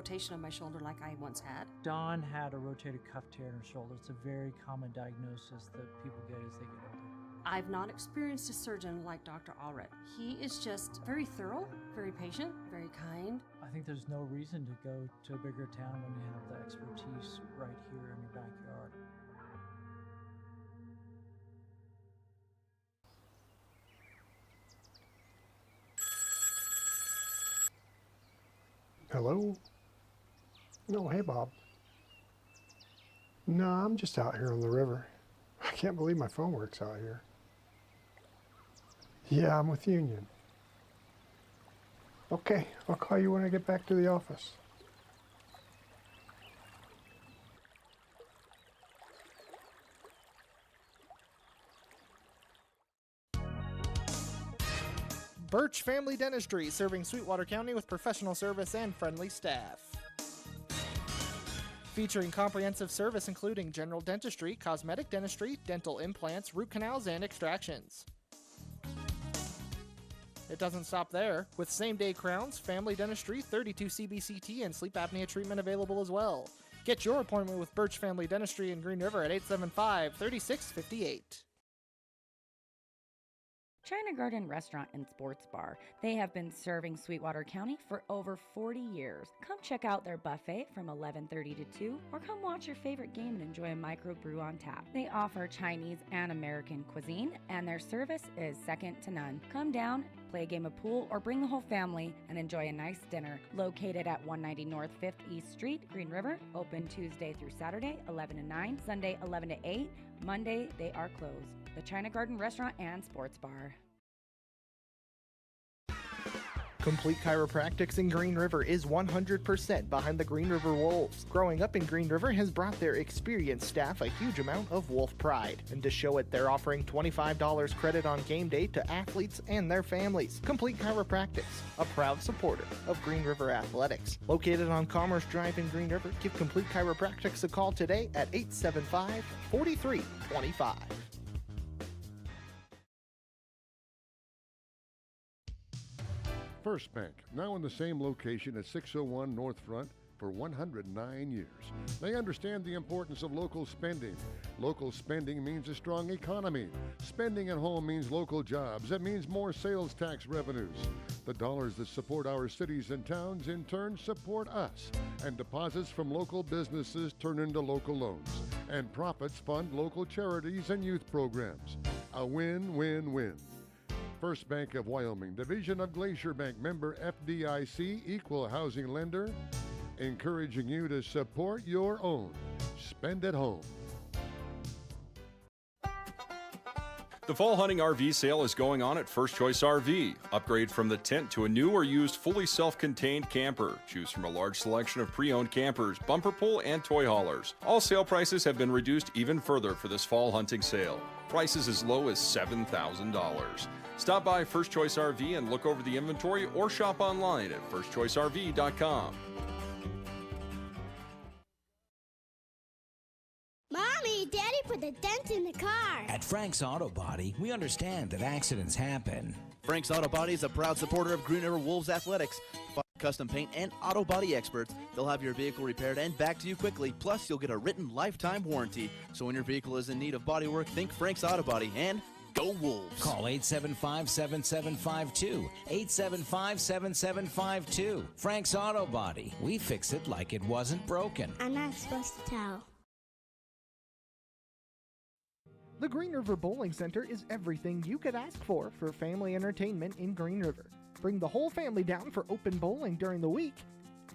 rotation of my shoulder like I once had. Dawn had a rotated cuff tear in her shoulder. It's a very common diagnosis that people get as they get older. I've not experienced a surgeon like Dr. Allred. He is just very thorough, very patient, very kind. I think there's no reason to go to a bigger town when you have the expertise right here in your backyard. Hello? No, hey, Bob. No, I'm just out here on the river. I can't believe my phone works out here. Yeah, I'm with Union. Okay, I'll call you when I get back to the office. Birch Family Dentistry, serving Sweetwater County with professional service and friendly staff. Featuring comprehensive service including general dentistry, cosmetic dentistry, dental implants, root canals, and extractions. It doesn't stop there. With same-day crowns, family dentistry, 32 CBCT, and sleep apnea treatment available as well. Get your appointment with Birch Family Dentistry in Green River at 875-3658. China Garden Restaurant and Sports Bar. They have been serving Sweetwater County for over 40 years. Come check out their buffet from 11:30 to 2, or come watch your favorite game and enjoy a microbrew on tap. They offer Chinese and American cuisine, and their service is second to none. Come down, play a game of pool, or bring the whole family and enjoy a nice dinner. Located at 190 North 5th East Street, Green River. Open Tuesday through Saturday, 11 to 9, Sunday, 11 to 8. Monday, they are closed. The China Garden Restaurant and Sports Bar. Complete Chiropractics in Green River is 100% behind the Green River Wolves. Growing up in Green River has brought their experienced staff a huge amount of Wolf pride. And to show it, they're offering $25 credit on game day to athletes and their families. Complete Chiropractics, a proud supporter of Green River Athletics. Located on Commerce Drive in Green River, give Complete Chiropractics a call today at 875-4325. First Bank, now in the same location at 601 North Front for 109 years. They understand the importance of local spending. Local spending means a strong economy. Spending at home means local jobs. That means more sales tax revenues. The dollars that support our cities and towns in turn support us. And deposits from local businesses turn into local loans. And profits fund local charities and youth programs. A win-win-win. First Bank of Wyoming, division of Glacier Bank, member FDIC, equal housing lender, encouraging you to support your own. Spend at home. The fall hunting RV sale is going on at First Choice RV. Upgrade from the tent to a new or used fully self-contained camper. Choose from a large selection of pre-owned campers, bumper pull, and toy haulers. All sale prices have been reduced even further for this fall hunting sale. Prices as low as $7,000. Stop by First Choice RV and look over the inventory or shop online at firstchoicerv.com. Mommy, Daddy put a dent in the car. At Frank's Auto Body, we understand that accidents happen. Frank's Auto Body is a proud supporter of Green River Wolves Athletics. Custom paint and auto body experts. They'll have your vehicle repaired and back to you quickly. Plus, you'll get a written lifetime warranty. So when your vehicle is in need of body work, think Frank's Auto Body and go Wolves. Call 875-7752. 875-7752. Frank's Auto Body. We fix it like it wasn't broken. I'm not supposed to tell. The Green River Bowling Center is everything you could ask for family entertainment in Green River. Bring the whole family down for open bowling during the week.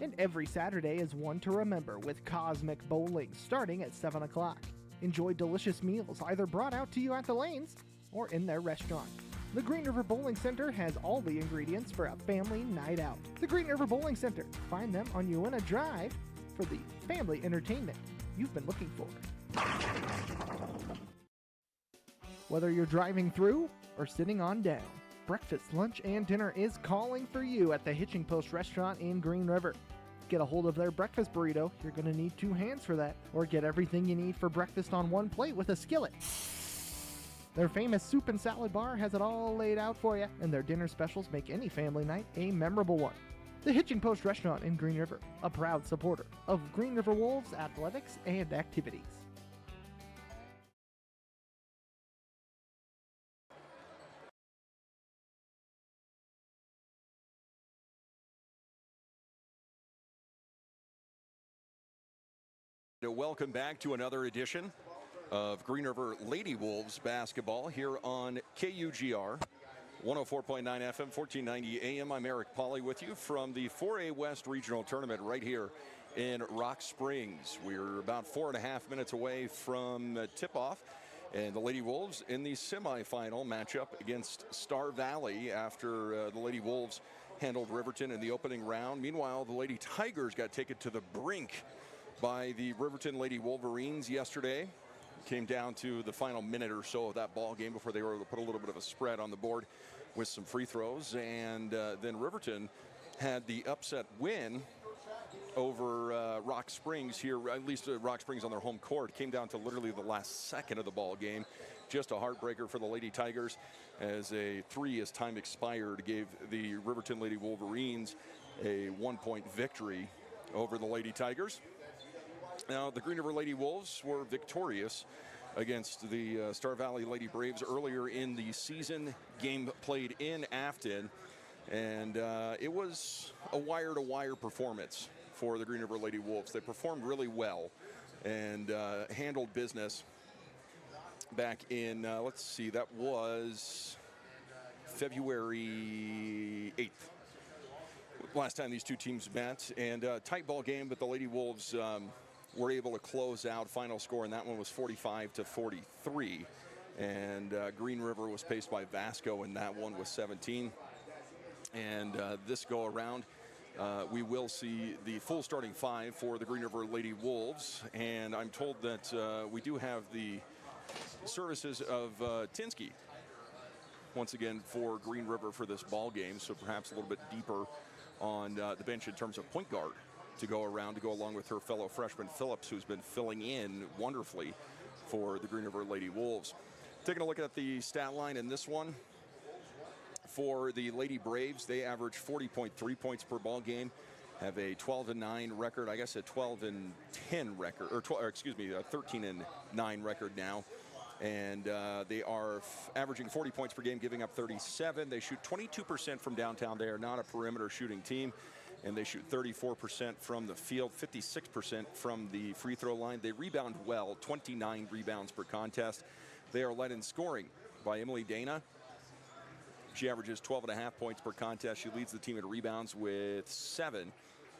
And every Saturday is one to remember with Cosmic Bowling starting at 7 o'clock. Enjoy delicious meals either brought out to you at the lanes or in their restaurant. The Green River Bowling Center has all the ingredients for a family night out. The Green River Bowling Center. Find them on Uinta Drive for the family entertainment you've been looking for. Whether you're driving through or sitting on down, breakfast, lunch, and dinner is calling for you at the Hitching Post Restaurant in Green River. Get a hold of their breakfast burrito. You're going to need 2 hands for that. Or get everything you need for breakfast on one plate with a skillet. Their famous soup and salad bar has it all laid out for you, and their dinner specials make any family night a memorable one. The Hitching Post Restaurant in Green River, a proud supporter of Green River Wolves athletics and activities. Welcome back to another edition of Green River Lady Wolves basketball here on KUGR 104.9 FM, 1490 AM. I'm Eric Pauly with you from the 4A West Regional Tournament right here in Rock Springs. We're about 4.5 minutes away from tip-off, and the Lady Wolves in the semifinal matchup against Star Valley after the Lady Wolves handled Riverton in the opening round. Meanwhile, the Lady Tigers got taken to the brink by the Riverton Lady Wolverines yesterday. Came down to the final minute or so of that ball game before they were able to put a little bit of a spread on the board with some free throws. And then Riverton had the upset win over Rock Springs here, at least Rock Springs on their home court. Came down to literally the last second of the ball game. Just a heartbreaker for the Lady Tigers, as a 3 as time expired gave the Riverton Lady Wolverines a 1-point victory over the Lady Tigers. Now, the Green River Lady Wolves were victorious against the Star Valley Lady Braves earlier in the season. Game played in Afton, and it was a wire-to-wire performance for the Green River Lady Wolves. They performed really well and handled business back in, let's see, that was February 8th. Last time these two teams met, and tight ball game, but the Lady Wolves were able to close out. Final score in that one was 45-43, and Green River was paced by Vasco in that one with 17. And this go around, we will see the full starting 5 for the Green River Lady Wolves, and I'm told that we do have the services of Tinsky once again for Green River for this ball game, so perhaps a little bit deeper on the bench in terms of point guard to go around, to go along with her fellow freshman Phillips, who's been filling in wonderfully for the Green River Lady Wolves. Taking a look at the stat line in this one, for the Lady Braves, they average 40.3 points per ball game, have a 12-9 record, I guess a 12-10 record, or excuse me, a 13-9 record now. And they are averaging 40 points per game, giving up 37. They shoot 22% from downtown. They are not a perimeter shooting team, and they shoot 34% from the field, 56% from the free throw line. They rebound well, 29 rebounds per contest. They are led in scoring by Emily Dana. She averages 12.5 points per contest. She leads the team in rebounds with 7,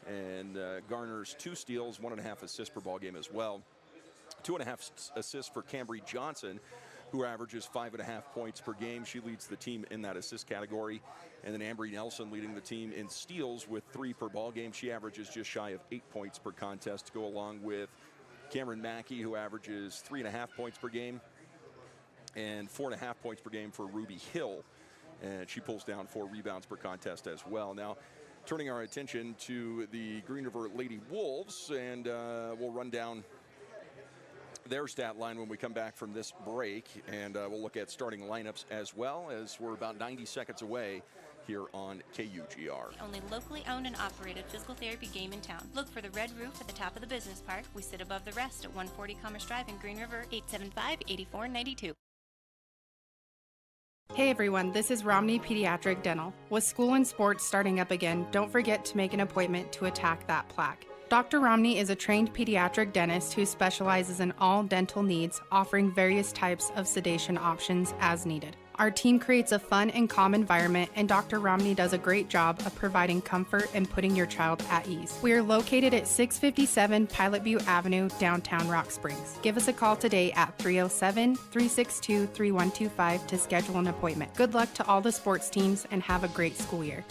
and garners 2 steals, 1.5 assists per ball game as well. 2.5 assists for Cambry Johnson, who averages 5.5 points per game. She leads the team in that assist category. And then Ambry Nelson leading the team in steals with 3 per ball game. She averages just shy of 8 points per contest, to go along with Cameron Mackey, who averages 3.5 points per game, and 4.5 points per game for Ruby Hill. And she pulls down 4 rebounds per contest as well. Now, turning our attention to the Green River Lady Wolves, and we'll run down their stat line when we come back from this break, and we'll look at starting lineups as well, as we're about 90 seconds away here on KUGR. The only locally owned and operated physical therapy game in town. Look for the red roof at the top of the business park. We sit above the rest at 140 Commerce Drive in Green River, 875-8492. Hey everyone, this is Romney Pediatric Dental. With school and sports starting up again, don't forget to make an appointment to attack that plaque. Dr. Romney is a trained pediatric dentist who specializes in all dental needs, offering various types of sedation options as needed. Our team creates a fun and calm environment, and Dr. Romney does a great job of providing comfort and putting your child at ease. We are located at 657 Pilot View Avenue, downtown Rock Springs. Give us a call today at 307-362-3125 to schedule an appointment. Good luck to all the sports teams and have a great school year.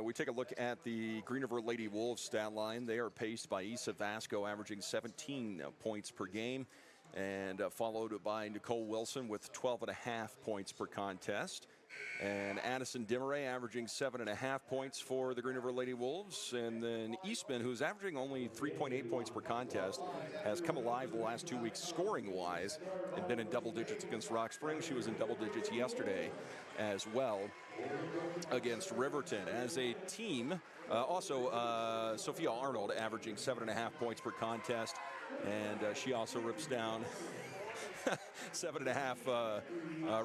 We take a look at the Green River Lady Wolves stat line. They are paced by Issa Vasco, averaging 17 points per game, and followed by Nicole Wilson with 12.5 points per contest. And Addison Dimmeray averaging 7.5 points for the Green River Lady Wolves. And then Eastman, who's averaging only 3.8 points per contest, has come alive the last 2 weeks scoring-wise and been in double digits against Rock Springs. She was in double digits yesterday as well against Riverton. As a team, also Sophia Arnold averaging 7.5 points per contest. And she also rips down 7.5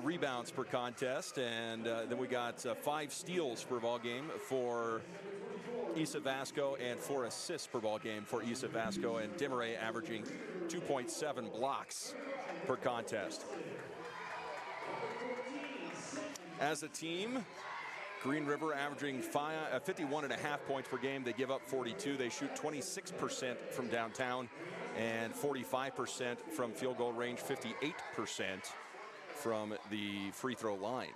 rebounds per contest, and then we got 5 steals per ball game for Isa Vasco and 4 assists per ball game for Isa Vasco, and Dimmeray averaging 2.7 blocks per contest. As a team, Green River averaging 51.5 points per game. They give up 42. They shoot 26% from downtown and 45% from field goal range, 58% from the free throw line.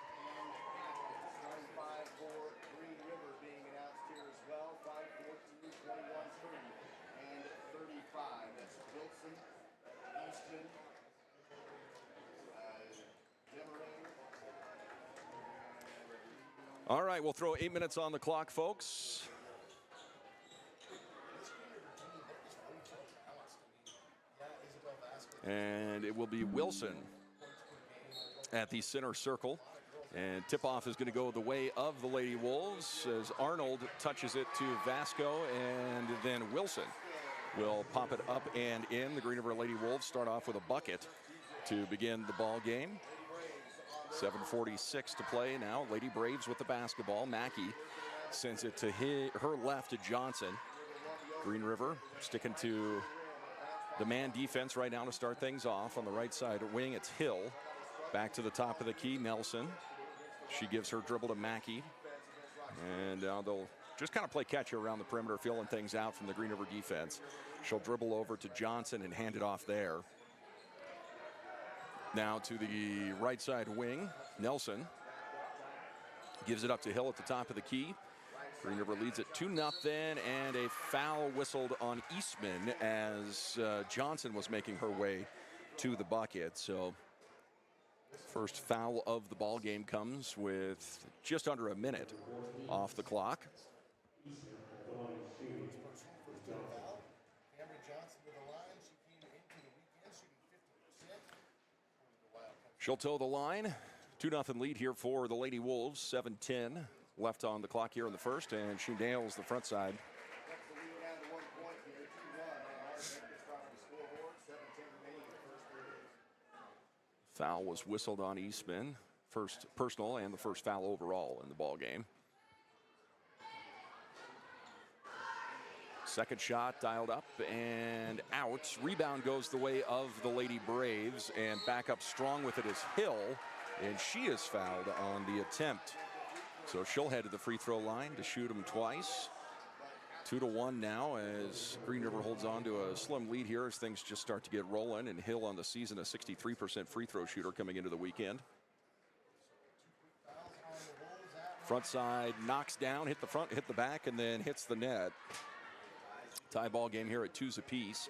All right, we'll throw 8 minutes on the clock, folks. And it will be Wilson at the center circle. And tip-off is going to go the way of the Lady Wolves as Arnold touches it to Vasco, and then Wilson will pop it up and in. The Green River Lady Wolves start off with a bucket to begin the ball game. 7:46 to play now. Lady Braves with the basketball. Mackey sends it to her left to Johnson. Green River sticking to the man defense right now to start things off. On the right side wing, it's Hill. Back to the top of the key, Nelson. She gives her dribble to Mackey. And they'll just kind of play catch around the perimeter, feeling things out from the Green River defense. She'll dribble over to Johnson and hand it off there. Now to the right side wing, Nelson gives it up to Hill at the top of the key. Green River leads it 2-0, and a foul whistled on Eastman as Johnson was making her way to the bucket. So first foul of the ball game comes with just under a minute off the clock. She'll toe the line. 2-0 lead here for the Lady Wolves. 7:10 left on the clock here in the first, and she nails the front side. Foul was whistled on Eastman. First personal and the first foul overall in the ball game. Second shot dialed up and out. Rebound goes the way of the Lady Braves, and back up strong with it is Hill, and she is fouled on the attempt. So she'll head to the free throw line to shoot them twice. 2-1 now as Green River holds on to a slim lead here as things just start to get rolling, and Hill on the season a 63% free throw shooter coming into the weekend. Front side knocks down, hit the front, hit the back, and then hits the net. Tie ball game here at 2s apiece.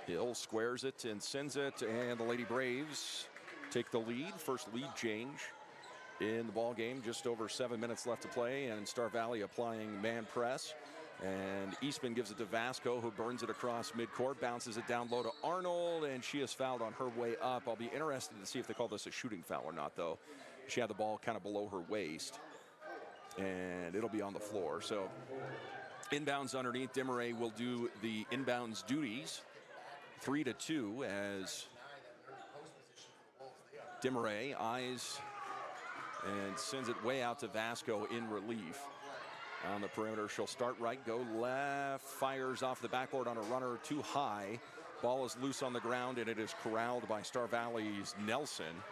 Hill squares it and sends it, and the Lady Braves take the lead. First lead change in the ball game. Just over 7 minutes left to play, and Star Valley applying man press. And Eastman gives it to Vasco, who burns it across midcourt, bounces it down low to Arnold, and she is fouled on her way up. I'll be interested to see if they call this a shooting foul or not, though. She had the ball kind of below her waist, and it'll be on the floor. So inbounds underneath. Dimmeray will do the inbounds duties. 3-2 as Dimmeray eyes and sends it way out to Vasco in relief. On the perimeter, she'll start right, go left, fires off the backboard on a runner too high. Ball is loose on the ground, and it is corralled by Star Valley's Nelson.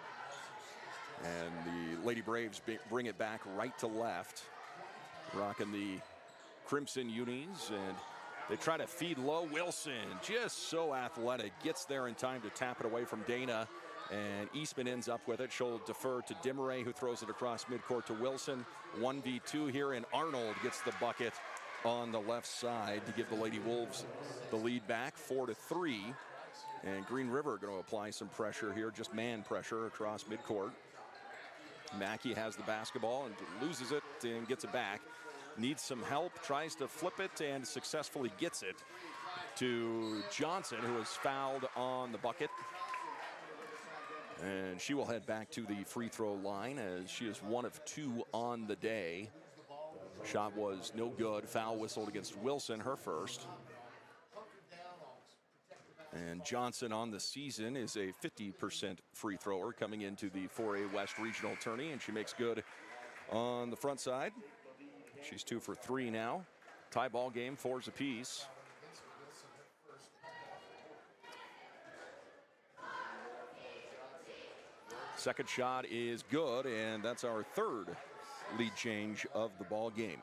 And the Lady Braves bring it back right to left, rocking the crimson unis, and they try to feed low. Wilson, just so athletic, gets there in time to tap it away from Dana, and Eastman ends up with it. She'll defer to Dimmeray, who throws it across midcourt to Wilson. 1v2 here, and Arnold gets the bucket on the left side to give the Lady Wolves the lead back, 4-3. And Green River going to apply some pressure here, just man pressure across midcourt. Mackey has the basketball and loses it and gets it back. Needs some help, tries to flip it and successfully gets it to Johnson, who is fouled on the bucket. And she will head back to the free throw line as she is 1 of 2 on the day. Shot was no good. Foul whistled against Wilson, her first. And Johnson on the season is a 50% free thrower coming into the 4A West Regional Tourney, and she makes good on the front side. She's 2 for 3 now. Tie ball game, 4s apiece. Second shot is good, and that's our 3rd lead change of the ball game.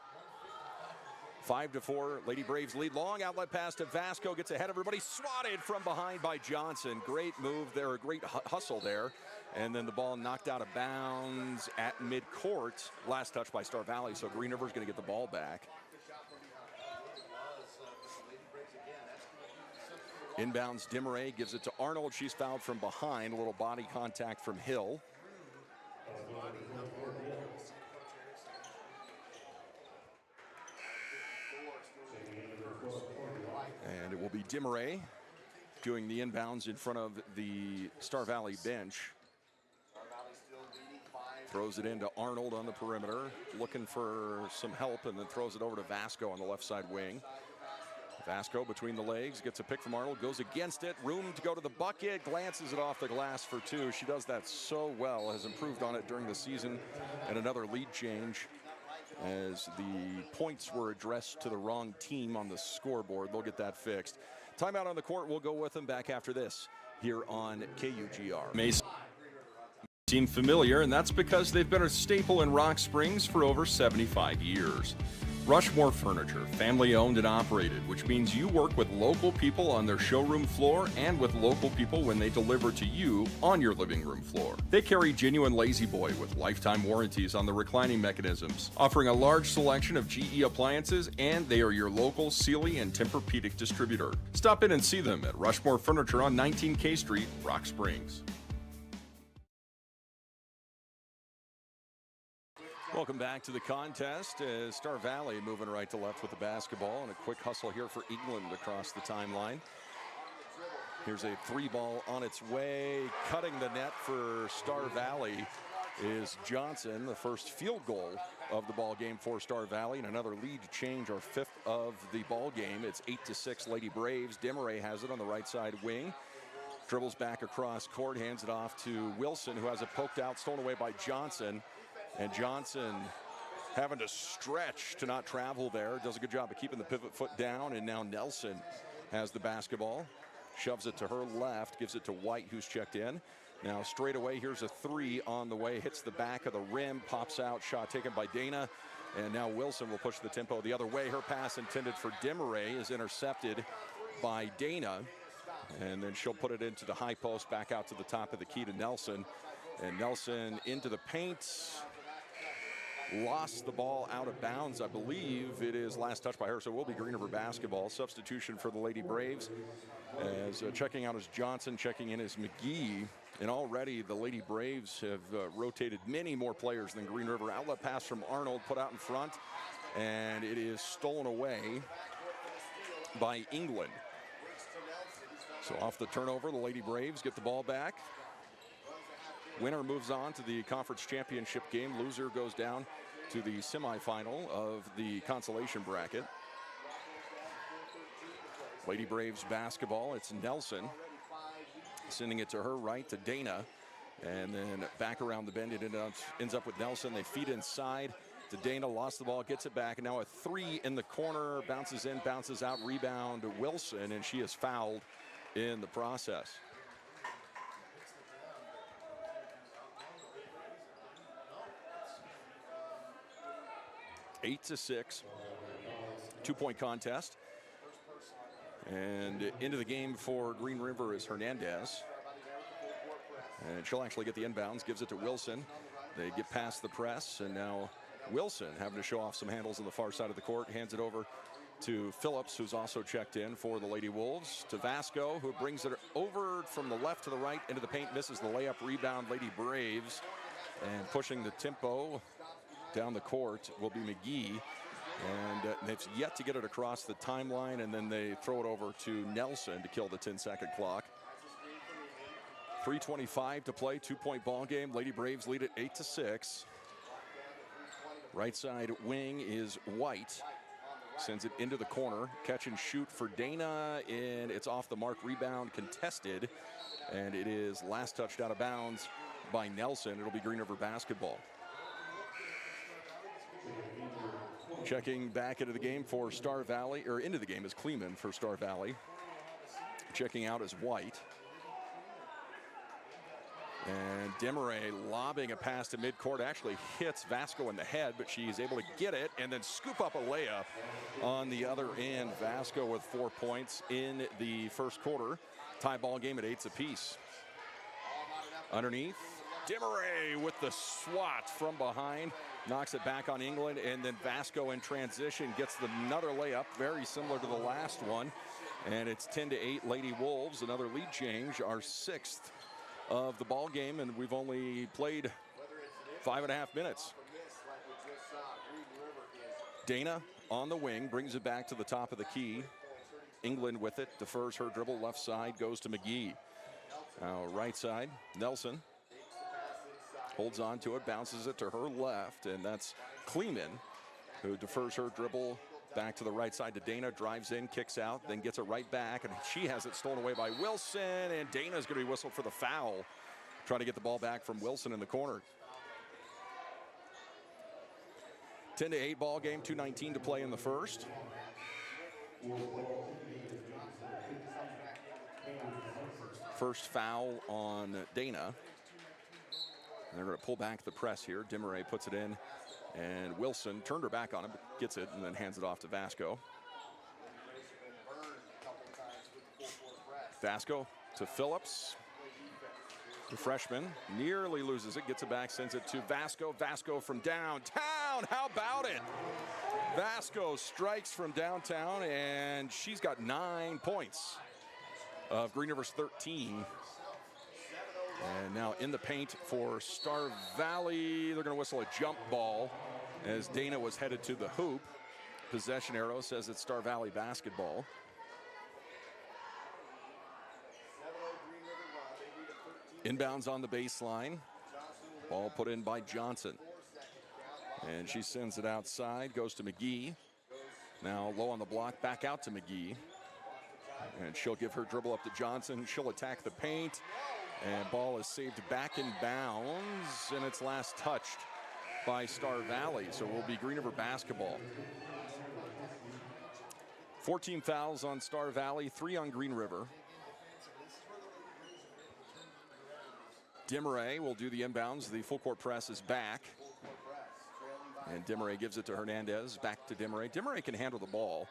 5-4, Lady Braves lead. Long outlet pass to Vasco, gets ahead of everybody, swatted from behind by Johnson. Great move there, a great hustle there. And then the ball knocked out of bounds at midcourt. Last touch by Star Valley, so Green River's going to get the ball back. Inbounds, Dimmeray gives it to Arnold. She's fouled from behind. A little body contact from Hill. And it will be Dimmeray doing the inbounds in front of the Star Valley bench. Throws it into Arnold on the perimeter, looking for some help, and then throws it over to Vasco on the left side wing. Vasco between the legs, gets a pick from Arnold, goes against it, room to go to the bucket, glances it off the glass for 2. She does that so well, has improved on it during the season, and another lead change as the points were addressed to the wrong team on the scoreboard. They'll get that fixed. Timeout on the court, we'll go with them back after this here on KUGR. Mason seem familiar, and that's because they've been a staple in Rock Springs for over 75 years. Rushmore Furniture, family owned and operated, which means you work with local people on their showroom floor and with local people when they deliver to you on your living room floor. They carry genuine Lazy Boy with lifetime warranties on the reclining mechanisms, offering a large selection of GE appliances, and they are your local Sealy and Tempur-Pedic distributor. Stop in and see them at Rushmore Furniture on 19K Street, Rock Springs. Welcome back to the contest as Star Valley moving right to left with the basketball, and a quick hustle here for England across the timeline. Here's a 3-ball on its way. Cutting the net for Star Valley is Johnson, the first field goal of the ball game for Star Valley, and another lead change, our 5th of the ball game. It's 8-6 Lady Braves. Dimmeray has it on the right side wing. Dribbles back across court, hands it off to Wilson, who has it poked out, stolen away by Johnson. And Johnson having to stretch to not travel there. Does a good job of keeping the pivot foot down. And now Nelson has the basketball. Shoves it to her left. Gives it to White, who's checked in. Now straight away, here's a 3 on the way. Hits the back of the rim. Pops out. Shot taken by Dana. And now Wilson will push the tempo the other way. Her pass intended for Dimmeray is intercepted by Dana. And then she'll put it into the high post. Back out to the top of the key to Nelson. And Nelson into the paint. Lost the ball out of bounds. I believe it is last touch by her, so it will be Green River basketball. Substitution for the Lady Braves. As checking out is Johnson, checking in is McGee. And already the Lady Braves have rotated many more players than Green River. Outlet pass from Arnold, put out in front, and it is stolen away by England. So off the turnover, the Lady Braves get the ball back. Winner moves on to the conference championship game. Loser goes down to the semifinal of the consolation bracket. Lady Braves basketball, it's Nelson sending it to her right to Dana, and then back around the bend. It ends up with Nelson. They feed inside to Dana, lost the ball, gets it back, and now a 3 in the corner, bounces in, bounces out, rebound to Wilson, and she is fouled in the process. 8-6, 2-point contest. And into the game for Green River is Hernandez. And she'll actually get the inbounds, gives it to Wilson. They get past the press, and now Wilson having to show off some handles on the far side of the court, hands it over to Phillips, who's also checked in for the Lady Wolves, to Vasco, who brings it over from the left to the right into the paint, misses the layup, rebound, Lady Braves. And pushing the tempo down the court will be McGee. And they've yet to get it across the timeline, and then they throw it over to Nelson to kill the 10-second clock. 3:25 to play, 2-point ball game. Lady Braves lead it 8-6. Right side wing is White. Sends it into the corner. Catch and shoot for Dana, and it's off the mark. Rebound contested, and it is last touched out of bounds by Nelson. It'll be Green River basketball. Checking back into the game for Star Valley, or into the game is Kleeman for Star Valley. Checking out is White. And Demaray lobbing a pass to midcourt, actually hits Vasco in the head, but she's able to get it and then scoop up a layup on the other end. Vasco with 4 points in the first quarter. Tie ball game at 8 apiece. Underneath, Demaray with the swat from behind. Knocks it back on England, and then Vasco in transition gets another layup, very similar to the last one. And it's 10-8 Lady Wolves. Another lead change, our 6th of the ball game, and we've only played 5.5 minutes. Dana on the wing, brings it back to the top of the key. England with it, defers her dribble, left side goes to McGee. Now right side, Nelson holds on to it, bounces it to her left, and that's Kleeman, who defers her dribble back to the right side to Dana, drives in, kicks out, then gets it right back, and she has it stolen away by Wilson, and Dana's going to be whistled for the foul. Trying to get the ball back from Wilson in the corner. 10-8 ball game, 2:19 to play in the first. First foul on Dana. They're going to pull back the press here. Demaray puts it in, and Wilson turned her back on him, but gets it and then hands it off to Vasco. Vasco to Phillips. The freshman nearly loses it, gets it back, sends it to Vasco. Vasco from downtown, how about it? Vasco strikes from downtown, and she's got 9 points of Green River's 13. And now in the paint for Star Valley. They're going to whistle a jump ball as Dana was headed to the hoop. Possession arrow says it's Star Valley basketball. Inbounds on the baseline. Ball put in by Johnson. And she sends it outside, goes to McGee. Now low on the block, back out to McGee. And she'll give her dribble up to Johnson. She'll attack the paint. And ball is saved back in bounds, and it's last touched by Star Valley, so it will be Green River basketball. 14 fouls on Star Valley, 3 on Green River. Demaray will do the inbounds. The full court press is back. And Demaray gives it to Hernandez, back to Demaray. Demaray can handle the ball.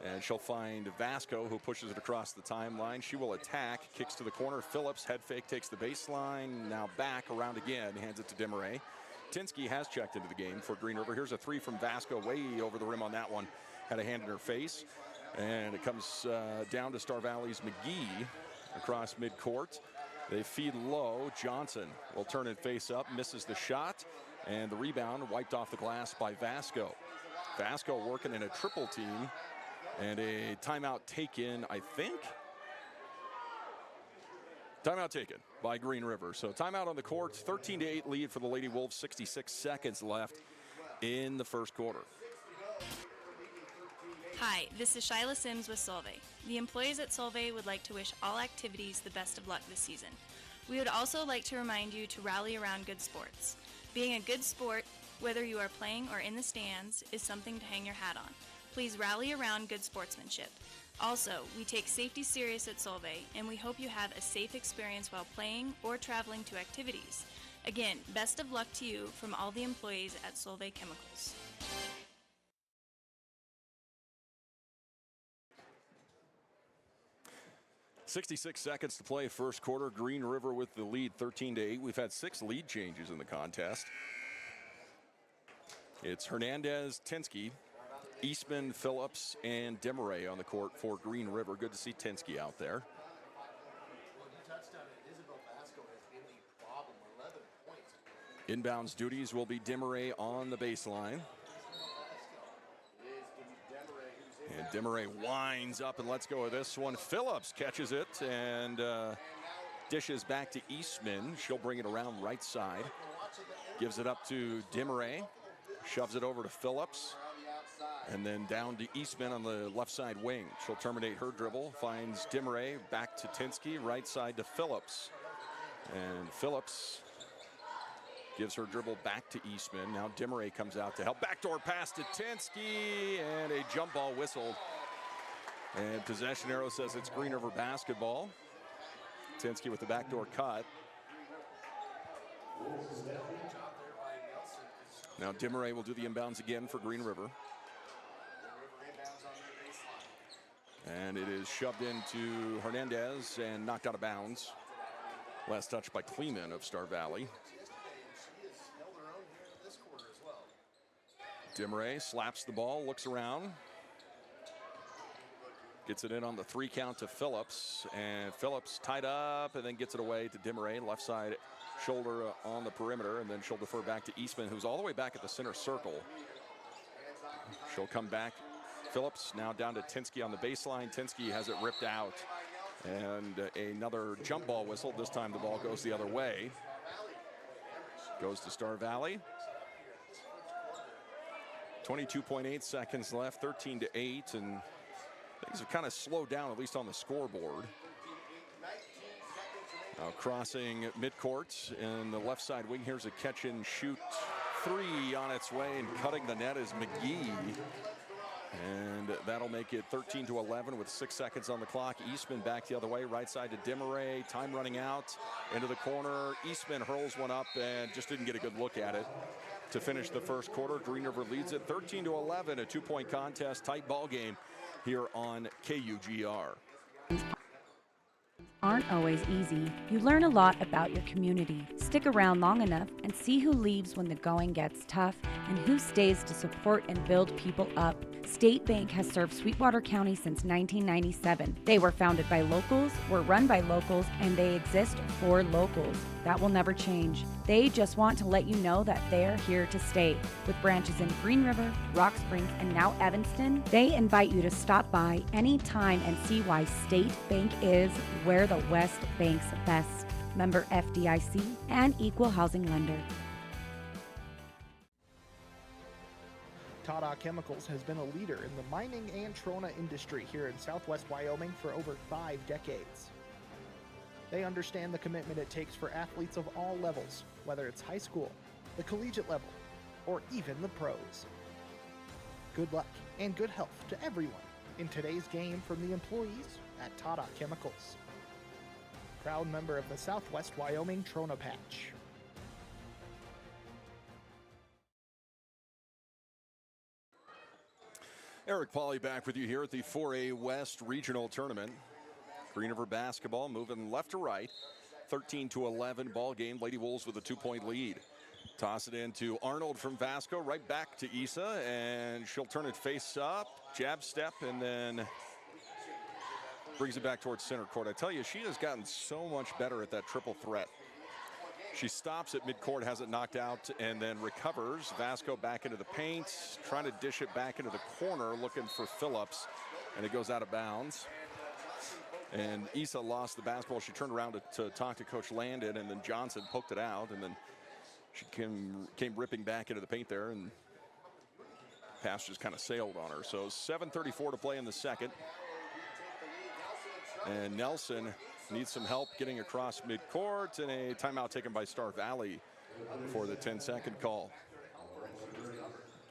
And she'll find Vasco, who pushes it across the timeline. She will attack, kicks to the corner. Phillips, head fake, takes the baseline. Now back, around again, hands it to Demaray. Tinsky has checked into the game for Green River. Here's a 3 from Vasco, way over the rim on that one. Had a hand in her face. And it comes down to Star Valley's McGee across midcourt. They feed low. Johnson will turn it face up, misses the shot. And the rebound wiped off the glass by Vasco. Vasco working in a triple team. And a timeout taken, I think. Timeout taken by Green River. So timeout on the court, 13-8 lead for the Lady Wolves, 66 seconds left in the first quarter. Hi, this is Shyla Sims with Solvay. The employees at Solvay would like to wish all activities the best of luck this season. We would also like to remind you to rally around good sports. Being a good sport, whether you are playing or in the stands, is something to hang your hat on. Please rally around good sportsmanship. Also, we take safety serious at Solvay, and we hope you have a safe experience while playing or traveling to activities. Again, best of luck to you from all the employees at Solvay Chemicals. .66 seconds to play first quarter. Green River with the lead, 13-8. We've had 6 lead changes in the contest. It's Hernandez, Tinsky, Eastman, Phillips, and Demaray on the court for Green River. Good to see Tinsky out there. Inbounds duties will be Demaray on the baseline. And Demaray winds up and lets go of this one. Phillips catches it and dishes back to Eastman. She'll bring it around right side. Gives it up to Demaray. Shoves it over to Phillips. And then down to Eastman on the left side wing. She'll terminate her dribble. Finds Demaray back to Tinsky. Right side to Phillips. And Phillips gives her dribble back to Eastman. Now Demaray comes out to help. Backdoor pass to Tinsky, and a jump ball whistled. And possession arrow says it's Green River basketball. Tinsky with the backdoor cut. Now Demaray will do the inbounds again for Green River. And it is shoved into Hernandez and knocked out of bounds. Last touch by Kleeman of Star Valley. Demaray slaps the ball, looks around. Gets it in on the 3 count to Phillips. And Phillips tied up and then gets it away to Demaray. Left side shoulder on the perimeter. And then she'll defer back to Eastman, who's all the way back at the center circle. She'll come back. Phillips now down to Tinsky on the baseline. Tinsky has it ripped out. And another jump ball whistle. This time the ball goes the other way. Goes to Star Valley. 22.8 seconds left, 13-8, and things have kind of slowed down, at least on the scoreboard. Now crossing midcourt in the left side wing. Here's a catch and shoot 3 on its way, and cutting the net is McGee. And that'll make it 13-11 with 6 seconds on the clock. Eastman back the other way, right side to Demaray. Time running out into the corner. Eastman hurls one up and just didn't get a good look at it. To finish the first quarter, Green River leads it 13-11, a 2-point contest, tight ball game here on KUGR. Aren't always easy. You learn a lot about your community. Stick around long enough and see who leaves when the going gets tough and who stays to support and build people up. State Bank has served Sweetwater County since 1997. They were founded by locals, were run by locals, and they exist for locals. That will never change. They just want to let you know that they're here to stay. With branches in Green River, Rock Springs, and now Evanston, they invite you to stop by anytime and see why State Bank is where the West banks best. Member FDIC and equal housing lender. Tata Chemicals has been a leader in the mining and trona industry here in southwest Wyoming for over 5 decades. They understand the commitment it takes for athletes of all levels, whether it's high school, the collegiate level, or even the pros. Good luck and good health to everyone in today's game from the employees at Tata Chemicals. Proud member of the Southwest Wyoming Trona Patch. Eric Pauly back with you here at the 4A West Regional Tournament. Green River basketball moving left to right. 13-11 ball game. Lady Wolves with a 2-point lead. Toss it into Arnold from Vasco, right back to Issa, and she'll turn it face up, jab step, and then brings it back towards center court. I tell you, she has gotten so much better at that triple threat. She stops at midcourt, has it knocked out, and then recovers. Vasco back into the paint, trying to dish it back into the corner, looking for Phillips, and it goes out of bounds. And Issa lost the basketball. She turned around to talk to Coach Landon, and then Johnson poked it out, and then she came ripping back into the paint there, and pass just kind of sailed on her. So 7:34 to play in the second. And Nelson needs some help getting across midcourt, and a timeout taken by Star Valley for the 10-second call.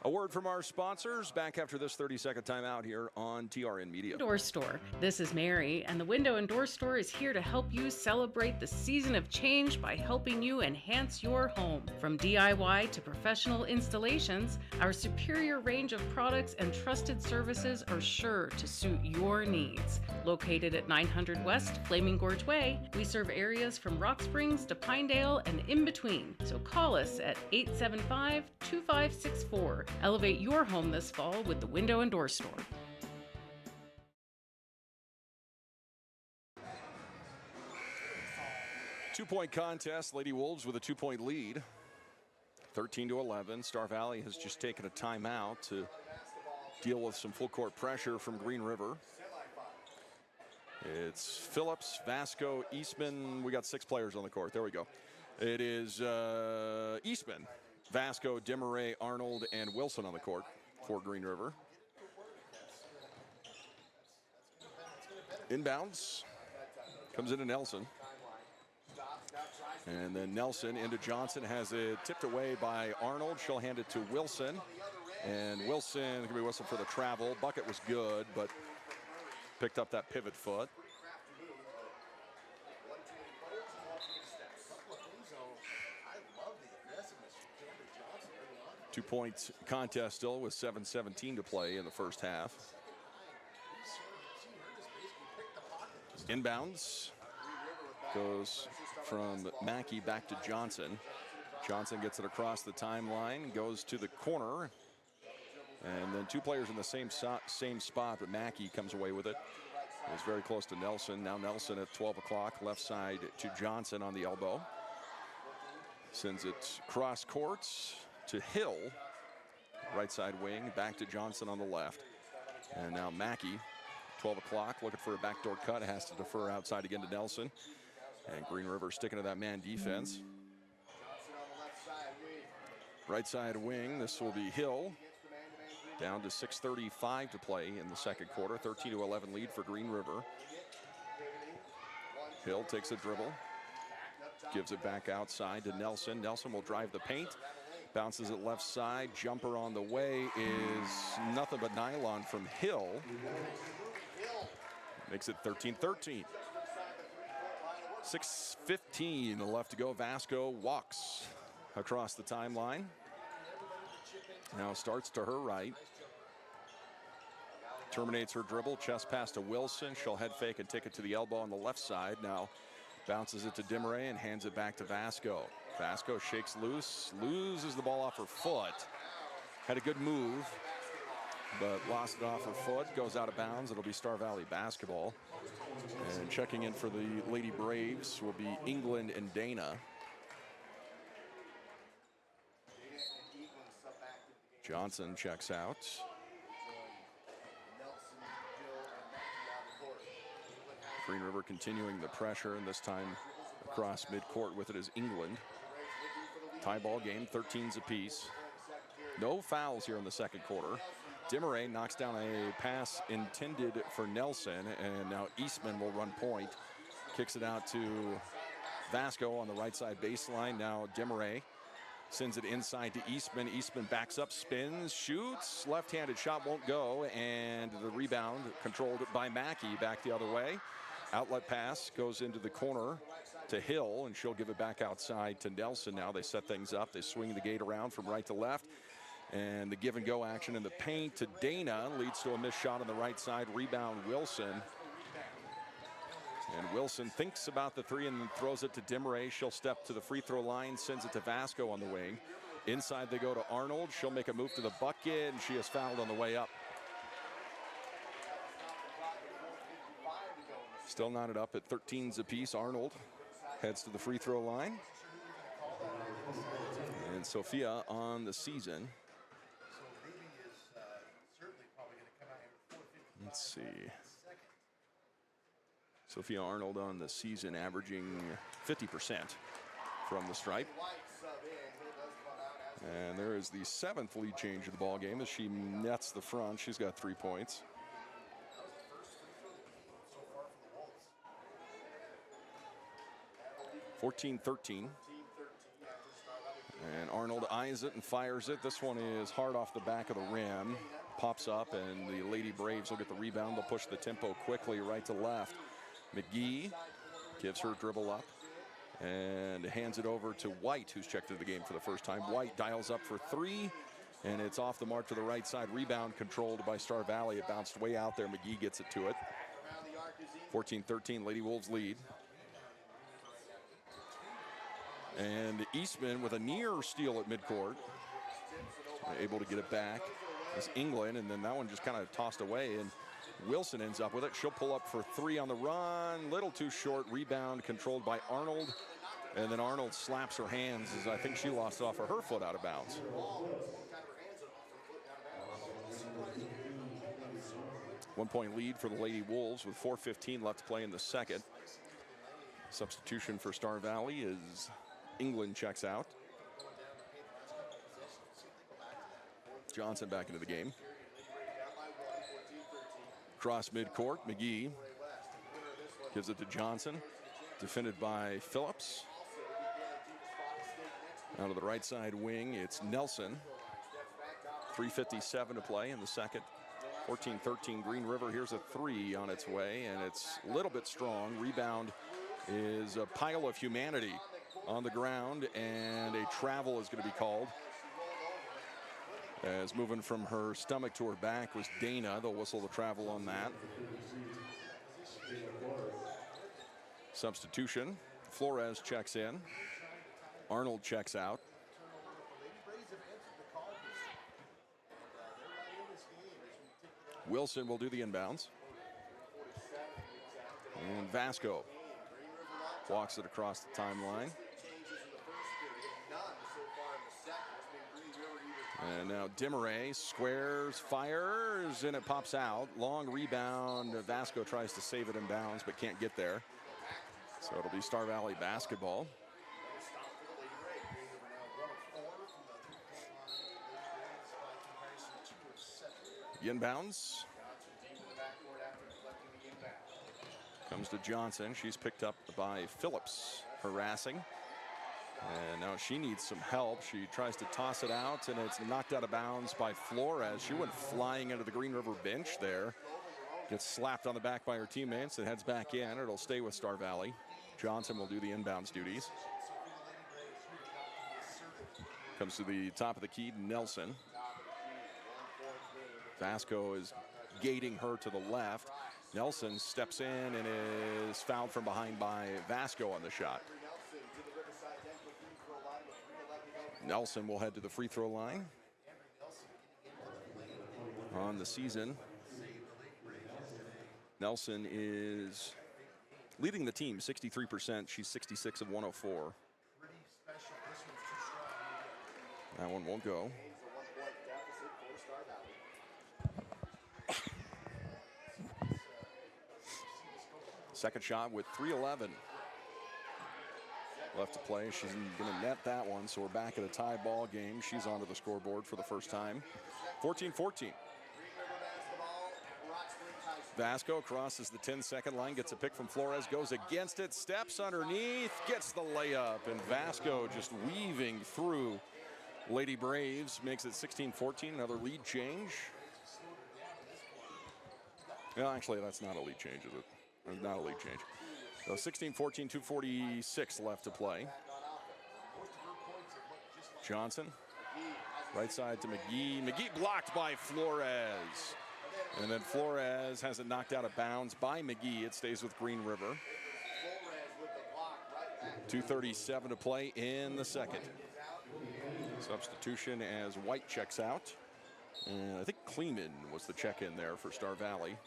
A word from our sponsors back after this 30-second timeout here on TRN Media. Door Store. This is Mary, and the Window and Door Store is here to help you celebrate the season of change by helping you enhance your home. From DIY to professional installations, our superior range of products and trusted services are sure to suit your needs. Located at 900 West Flaming Gorge Way, we serve areas from Rock Springs to Pinedale and in between. So call us at 875-2564 Elevate your home this fall with the Window and Door Store. Two-point contest. Lady Wolves with a 2-point lead. 13-11. Star Valley has just taken a timeout to deal with some full court pressure from Green River. It's Phillips, Vasco, Eastman. We got 6 players on the court. There we go. It is Eastman, Vasco, Demaray, Arnold, and Wilson on the court for Green River. Inbounds. Comes into Nelson. And then Nelson into Johnson, has it tipped away by Arnold. She'll hand it to Wilson. And Wilson going to be whistled for the travel. Bucket was good, but picked up that pivot foot. Two-point contest still with 7:17 to play in the first half. Inbounds goes from Mackey back to Johnson. Johnson gets it across the timeline, goes to the corner, and then 2 players in the same spot, but Mackey comes away with it. It was very close to Nelson. Now Nelson at 12 o'clock, left side to Johnson on the elbow. Sends it cross courts to Hill, right side wing, back to Johnson on the left. And now Mackey, 12 o'clock, looking for a backdoor cut, has to defer outside again to Nelson. And Green River sticking to that man defense. Right side wing, this will be Hill. Down to 6:35 to play in the second quarter. 13-11 lead for Green River. Hill takes a dribble. Gives it back outside to Nelson. Nelson will drive the paint. Bounces it left side. Jumper on the way is nothing but nylon from Hill. Makes it 13-13. 6:15 left to go. Vasco walks across the timeline. Now starts to her right. Terminates her dribble. Chest pass to Wilson. She'll head fake and take it to the elbow on the left side. Now bounces it to Demaray and hands it back to Vasco. Vasco shakes loose. Loses the ball off her foot. Had a good move, but lost it off her foot. Goes out of bounds. It'll be Star Valley basketball. And checking in for the Lady Braves will be England and Dana. Johnson checks out. Green River continuing the pressure, and this time across midcourt with it is England. Tie ball game, 13s apiece. No fouls here in the second quarter. Demaray knocks down a pass intended for Nelson, and now Eastman will run point. Kicks it out to Vasco on the right side baseline. Now Demaray sends it inside to Eastman. Eastman backs up, spins, shoots. Left-handed shot won't go, and the rebound controlled by Mackey back the other way. Outlet pass goes into the corner to Hill, and she'll give it back outside to Nelson. Now they set things up. They swing the gate around from right to left. And the give and go action in the paint to Dana leads to a missed shot on the right side. Rebound Wilson. And Wilson thinks about the three and then throws it to Demaray. She'll step to the free throw line, sends it to Vasco on the wing. Inside they go to Arnold. She'll make a move to the bucket, and she is fouled on the way up. Still knotted up at 13s apiece. Arnold heads to the free throw line. And Sophia on the season. Let's see. Sophia Arnold on the season averaging 50% from the stripe. And there is the 7th lead change of the ball game as she nets the front. She's got 3 points. (14-13). And Arnold eyes it and fires it. This one is hard off the back of the rim. Pops up, and the Lady Braves will get the rebound. They'll push the tempo quickly right to left. McGee gives her dribble up and hands it over to White, who's checked into the game for the first time. White dials up for 3, and it's off the mark to the right side. Rebound controlled by Star Valley. It bounced way out there. McGee gets it to it. 14-13, Lady Wolves lead. And Eastman with a near steal at midcourt. able to get it back is England, and then that one just kind of tossed away, and Wilson ends up with it. She'll pull up for three on the run. Little too short. Rebound controlled by Arnold. And then Arnold slaps her hands as I think she lost off of her foot out of bounds. One-point lead for the Lady Wolves with 4:15 left to play in the second. Substitution for Star Valley is England checks out. Johnson back into the game. Cross midcourt, McGee gives it to Johnson. Defended by Phillips. Out of the right side wing, it's Nelson. 3:57 to play in the second. 14-13 Green River. Here's a three on its way, and it's a little bit strong. Rebound is a pile of humanity on the ground, and a travel is going to be called. As moving from her stomach to her back was Dana. They'll whistle the travel on that. Substitution. Flores checks in. Arnold checks out. Wilson will do the inbounds. And Vasco walks it across the timeline. And now Demaray squares, fires, and it pops out. Long rebound. Vasco tries to save it in bounds, but can't get there. So it'll be Star Valley basketball. Inbounds. Comes to Johnson. She's picked up by Phillips, harassing. And now she needs some help. She tries to toss it out, and it's knocked out of bounds by Flores. She went flying into the Green River bench there. Gets slapped on the back by her teammates. It heads back in. It'll stay with Star Valley. Johnson will do the inbounds duties. Comes to the top of the key, Nelson. Vasco is gating her to the left. Nelson steps in and is fouled from behind by Vasco on the shot. Nelson will head to the free throw line. On the season, Nelson is leading the team 63%. She's 66 of 104. That one won't go. Second shot with 3:11 left to play. She's going to net that one, so we're back at a tie ball game. She's onto the scoreboard for the first time. 14-14. Vasco crosses the 10-second line, gets a pick from Flores, goes against it, steps underneath, gets the layup, and Vasco just weaving through Lady Braves, makes it 16-14, another lead change. Well, actually, that's not a lead change, is it? It's not a league change. So 16-14, 2:46 left to play. Johnson, right side to McGee. McGee blocked by Flores. And then Flores has it knocked out of bounds by McGee. It stays with Green River. 2:37 to play in the second. Substitution as White checks out. And I think Kleeman was the check-in there for Star Valley.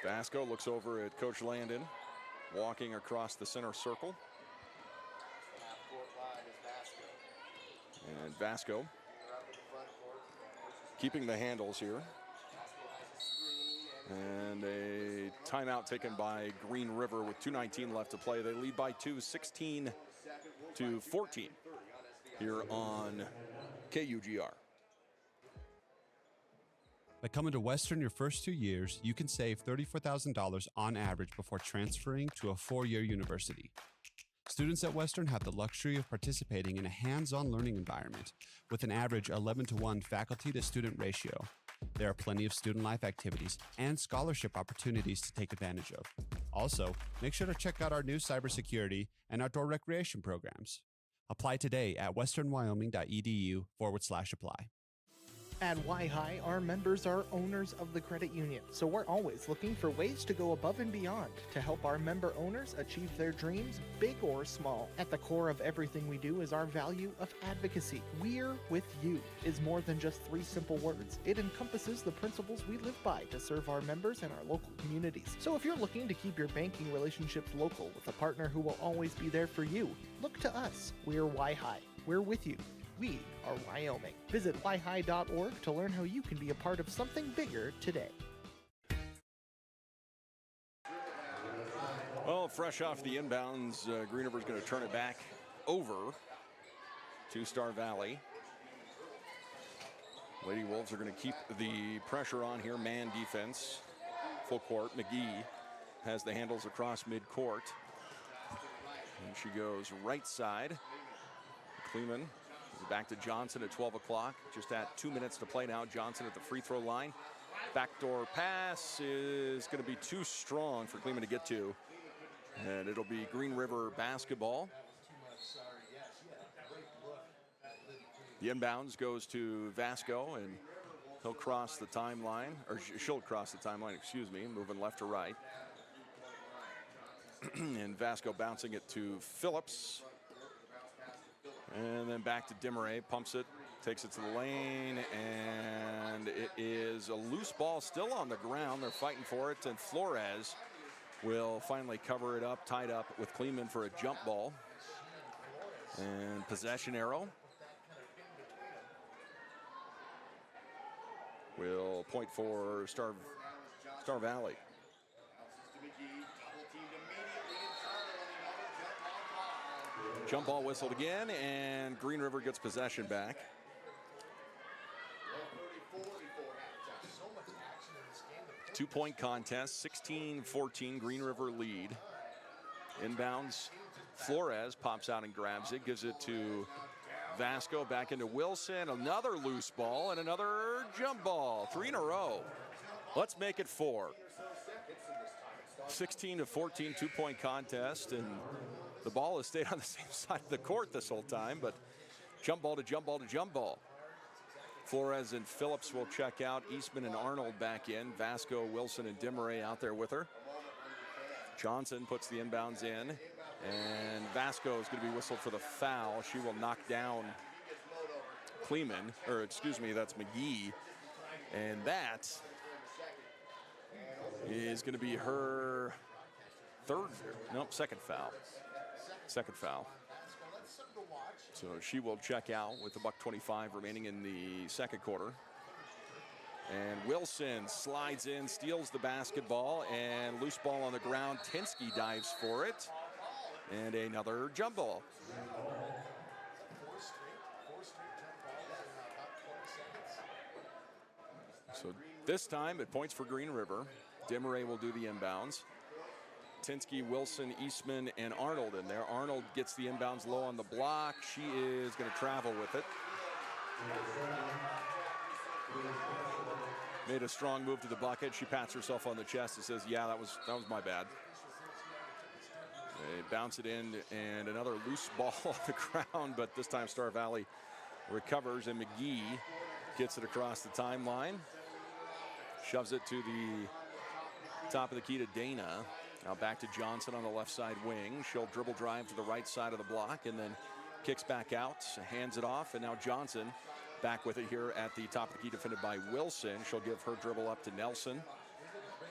Vasco looks over at Coach Landon, walking across the center circle. And Vasco keeping the handles here. And a timeout taken by Green River with 2:19 left to play. They lead by 2, 16-14 here on KUGR. By coming to Western your first 2 years, you can save $34,000 on average before transferring to a 4-year university. Students at Western have the luxury of participating in a hands-on learning environment with an average 11-to-1 faculty-to-student ratio. There are plenty of student life activities and scholarship opportunities to take advantage of. Also, make sure to check out our new cybersecurity and outdoor recreation programs. Apply today at westernwyoming.edu/apply. At Y-High, our members are owners of the credit union, so we're always looking for ways to go above and beyond to help our member owners achieve their dreams, big or small. At the core of everything we do is our value of advocacy. We're with you is more than just 3 simple words. It encompasses the principles we live by to serve our members and our local communities. So if you're looking to keep your banking relationships local with a partner who will always be there for you, look to us. We're Y-High. We're with you. We are Wyoming. Visit yhigh.org to learn how you can be a part of something bigger today. Well, fresh off the inbounds, Green River's going to turn it back over to Star Valley. Lady Wolves are going to keep the pressure on here. Man defense, full court. McGee has the handles across midcourt. And she goes right side. Kleeman back to Johnson at 12 o'clock. Just at 2 minutes to play now. Johnson at the free throw line. Backdoor pass is going to be too strong for Kleeman to get to. And it'll be Green River basketball. The inbounds goes to Vasco, and he'll cross the timeline, or she'll cross the timeline, excuse me, moving left to right. And Vasco bouncing it to Phillips. And then back to Dimmeray, pumps it, takes it to the lane, and it is a loose ball still on the ground. They're fighting for it, and Flores will finally cover it up, tied up with Kleeman for a jump ball. And possession arrow will point for Star Valley. Jump ball whistled again, and Green River gets possession back. Two-point contest, 16-14, Green River lead. Inbounds, Flores pops out and grabs it, gives it to Vasco, back into Wilson, another loose ball, and another jump ball. 3 in a row. Let's make it 4. 16-14, two-point contest, and the ball has stayed on the same side of the court this whole time, but jump ball to jump ball to jump ball. Flores and Phillips will check out. Eastman and Arnold back in. Vasco, Wilson, and Dimmeray out there with her. Johnson puts the inbounds in, and Vasco is going to be whistled for the foul. She will knock down Kleeman, or excuse me, that's McGee, and that is going to be her second foul. Second foul. So she will check out with the $1:25 remaining in the second quarter. And Wilson slides in, steals the basketball, and loose ball on the ground. Tinsky dives for it, and another jump ball. So this time it points for Green River. Dimmeray will do the inbounds. Tinsky, Wilson, Eastman, and Arnold in there. Arnold gets the inbounds low on the block. She is going to travel with it. Made a strong move to the bucket. She pats herself on the chest and says, yeah, that was my bad. They bounce it in, and another loose ball off the ground, but this time Star Valley recovers, and McGee gets it across the timeline. Shoves it to the top of the key to Dana. Now back to Johnson on the left side wing. She'll dribble drive to the right side of the block and then kicks back out, hands it off, and now Johnson back with it here at the top of the key, defended by Wilson. She'll give her dribble up to Nelson.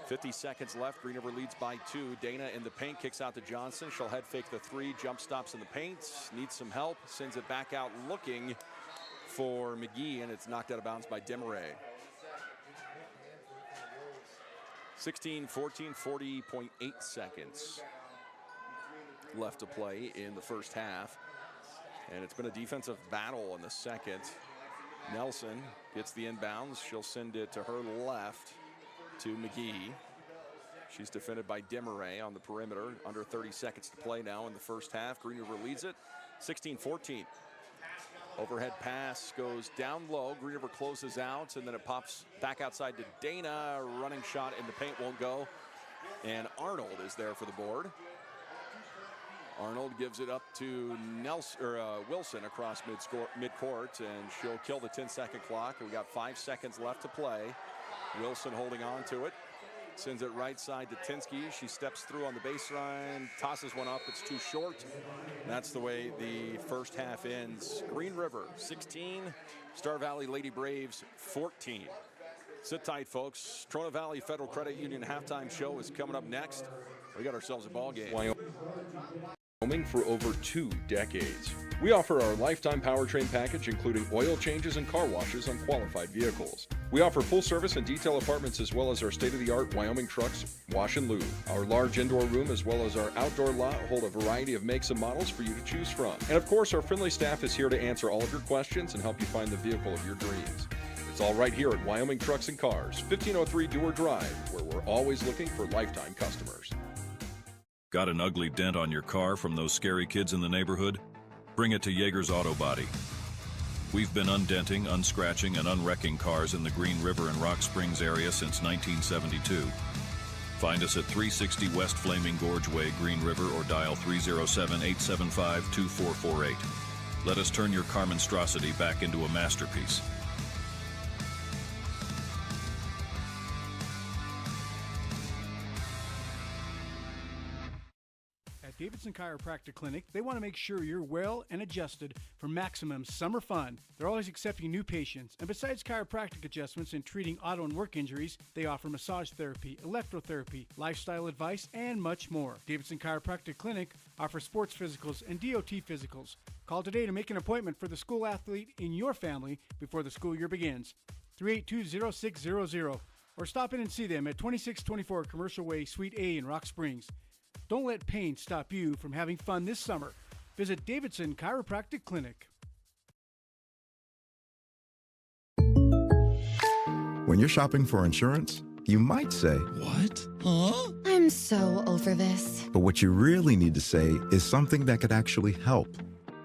50 seconds left. Green River leads by 2. Dana in the paint, kicks out to Johnson. She'll head fake the 3, jump stops in the paint, needs some help, sends it back out looking for McGee, and it's knocked out of bounds by Dimmeray. 16-14, 40.8 seconds left to play in the first half. And it's been a defensive battle in the second. Nelson gets the inbounds. She'll send it to her left to McGee. She's defended by Dimmeray on the perimeter. Under 30 seconds to play now in the first half. Green River leads it 16-14. Overhead pass goes down low. Green River closes out, and then it pops back outside to Dana. Running shot in the paint won't go. And Arnold is there for the board. Arnold gives it up to Wilson across midcourt, and she'll kill the 10-second clock. We got 5 seconds left to play. Wilson holding on to it. Sends it right side to Tinsky. She steps through on the baseline, tosses one up. It's too short. And that's the way the first half ends. Green River 16, Star Valley Lady Braves 14. Sit tight, folks. Trona Valley Federal Credit Union halftime show is coming up next. We got ourselves a ball game. Wyoming for over 2 decades. We offer our lifetime powertrain package, including oil changes and car washes on qualified vehicles. We offer full service and detail apartments, as well as our state-of-the-art Wyoming trucks wash and lube. Our large indoor room as well as our outdoor lot hold a variety of makes and models for you to choose from. And of course, our friendly staff is here to answer all of your questions and help you find the vehicle of your dreams. It's all right here at Wyoming Trucks and Cars, 1503 Dewar Drive, where we're always looking for lifetime customers. Got an ugly dent on your car from those scary kids in the neighborhood? Bring it to Yeager's Auto Body. We've been undenting, unscratching, and unwrecking cars in the Green River and Rock Springs area since 1972. Find us at 360 West Flaming Gorge Way, Green River, or dial 307-875-2448. Let us turn your car monstrosity back into a masterpiece. Davidson Chiropractic Clinic, they want to make sure you're well and adjusted for maximum summer fun. They're always accepting new patients, and besides chiropractic adjustments and treating auto and work injuries, they offer massage therapy, electrotherapy, lifestyle advice, and much more. Davidson Chiropractic Clinic offers sports physicals and DOT physicals. Call today to make an appointment for the school athlete in your family before the school year begins. 382-0600, or stop in and see them at 2624 Commercial Way, Suite A in Rock Springs. Don't let pain stop you from having fun this summer. Visit Davidson Chiropractic Clinic. When you're shopping for insurance, you might say, "What? Huh?" I'm so over this. But what you really need to say is something that could actually help.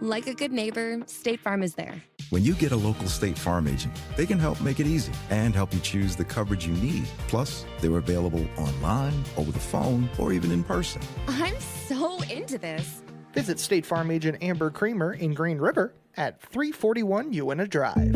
Like a good neighbor, State Farm is there. When you get a local State Farm agent, they can help make it easy and help you choose the coverage you need. Plus, they're available online, over the phone, or even in person. I'm so into this. Visit State Farm agent Amber Creamer in Green River at 341 Uinta Drive.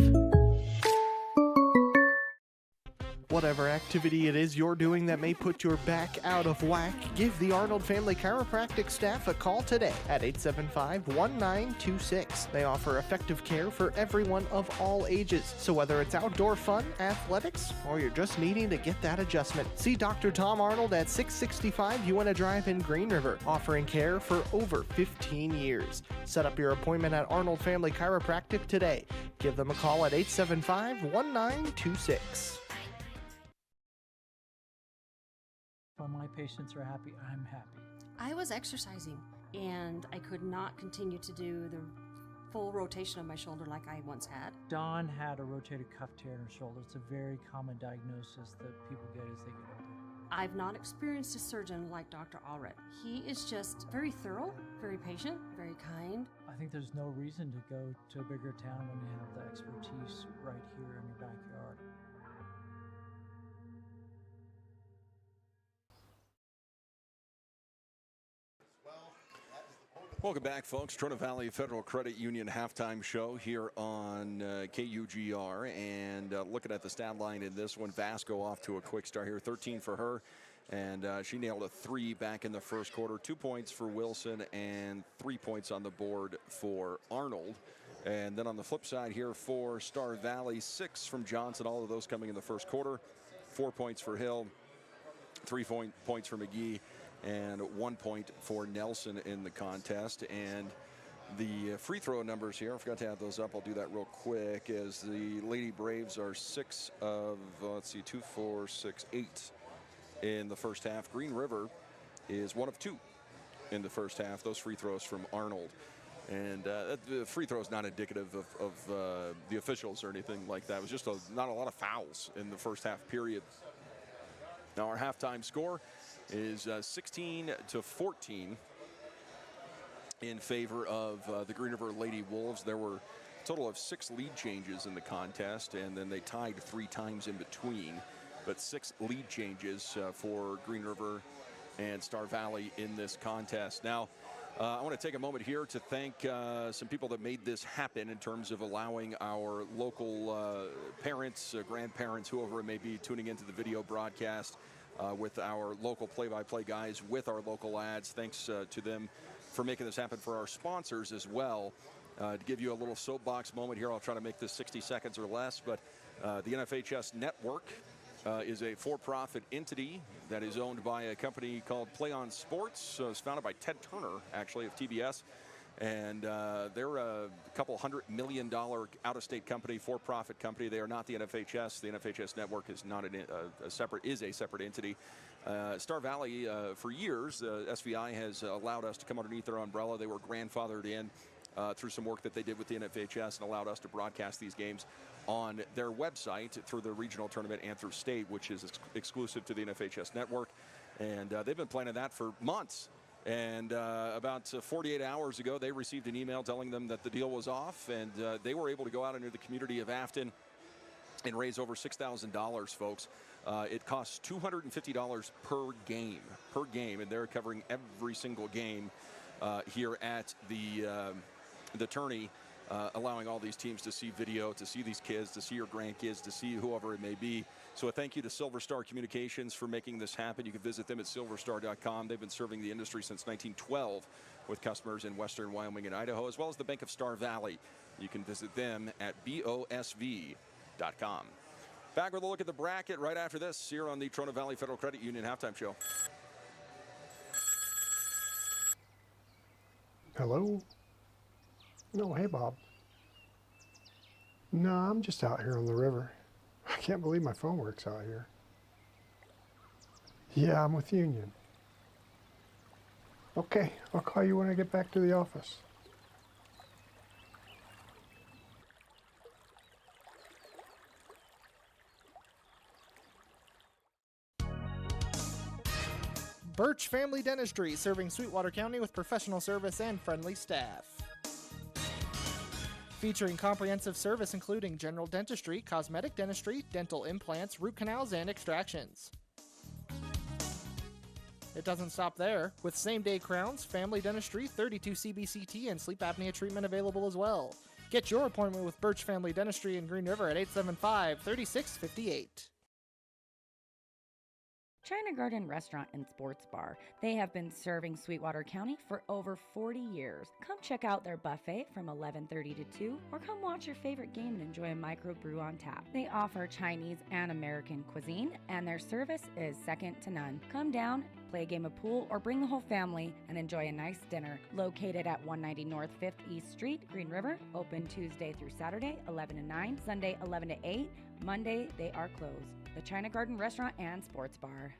Whatever activity it is you're doing that may put your back out of whack, give the Arnold Family Chiropractic staff a call today at 875-1926. They offer effective care for everyone of all ages. So whether it's outdoor fun, athletics, or you're just needing to get that adjustment, see Dr. Tom Arnold at 665 Uinta Drive in Green River, offering care for over 15 years. Set up your appointment at Arnold Family Chiropractic today. Give them a call at 875-1926. When my patients are happy, I'm happy. I was exercising, and I could not continue to do the full rotation of my shoulder like I once had. Dawn had a rotator cuff tear in her shoulder. It's a very common diagnosis that people get as they get older. I've not experienced a surgeon like Dr. Allred. He is just very thorough, very patient, very kind. I think there's no reason to go to a bigger town when you have the expertise right here in your backyard. Welcome back, folks. Trona Valley Federal Credit Union halftime show here on KUGR. And looking at the stat line in this one, Vasco off to a quick start here. 13 for her. And she nailed a 3 back in the first quarter. 2 points for Wilson and 3 points on the board for Arnold. And then on the flip side here for Star Valley, 6 from Johnson. All of those coming in the first quarter. 4 points for Hill. 3 points for McGee. And 1 point for Nelson in the contest. And the free throw numbers here, I forgot to add those up. I'll do that real quick. As the Lady Braves are 6 of, 2, 4, 6, 8 in the first half. Green River is 1 of 2 in the first half. Those free throws from Arnold. And the free throw is not indicative of the officials or anything like that. It was just not a lot of fouls in the first half period. Now our halftime score is 16-14 in favor of the Green River Lady Wolves. There were a total of 6 lead changes in the contest, and then they tied 3 times in between. But 6 lead changes for Green River and Star Valley in this contest. Now, I want to take a moment here to thank some people that made this happen in terms of allowing our local parents, grandparents, whoever it may be, tuning into the video broadcast with our local play-by-play guys, with our local ads. Thanks to them for making this happen, for our sponsors as well. To give you a little soapbox moment here, I'll try to make this 60 seconds or less, but the NFHS Network is a for-profit entity that is owned by a company called Play On Sports. It's founded by Ted Turner, actually, of TBS. And they're a couple $100 million out-of-state company, for-profit company. They are not the NFHS. The NFHS Network is not a separate entity. Star Valley, for years, SVI has allowed us to come underneath their umbrella. They were grandfathered in through some work that they did with the NFHS and allowed us to broadcast these games on their website through the regional tournament and through state, which is exclusive to the NFHS Network. And they've been planning that for months. And about 48 hours ago, they received an email telling them that the deal was off, and they were able to go out into the community of Afton and raise over $6,000, folks. It costs $250 per game, and they're covering every single game here at the tourney, allowing all these teams to see video, to see these kids, to see your grandkids, to see whoever it may be. So a thank you to Silver Star Communications for making this happen. You can visit them at silverstar.com. They've been serving the industry since 1912 with customers in western Wyoming and Idaho, as well as the Bank of Star Valley. You can visit them at bosv.com. Back with a look at the bracket right after this here on the Trona Valley Federal Credit Union Halftime Show. Hello? No, hey, Bob. No, I'm just out here on the river. I can't believe my phone works out here. Yeah, I'm with Union. Okay, I'll call you when I get back to the office. Birch Family Dentistry, serving Sweetwater County with professional service and friendly staff. Featuring comprehensive service including general dentistry, cosmetic dentistry, dental implants, root canals, and extractions. It doesn't stop there. With same-day crowns, family dentistry, 32 CBCT, and sleep apnea treatment available as well. Get your appointment with Birch Family Dentistry in Green River at 875-3658. China Garden Restaurant and Sports Bar. They have been serving Sweetwater County for over 40 years. Come check out their buffet from 11:30 to 2, or come watch your favorite game and enjoy a microbrew on tap. They offer Chinese and American cuisine, and their service is second to none. Come down, play a game of pool, or bring the whole family and enjoy a nice dinner. Located at 190 North 5th East Street, Green River. Open Tuesday through Saturday, 11 to 9, Sunday, 11 to 8. Monday, they are closed. The China Garden Restaurant and Sports Bar.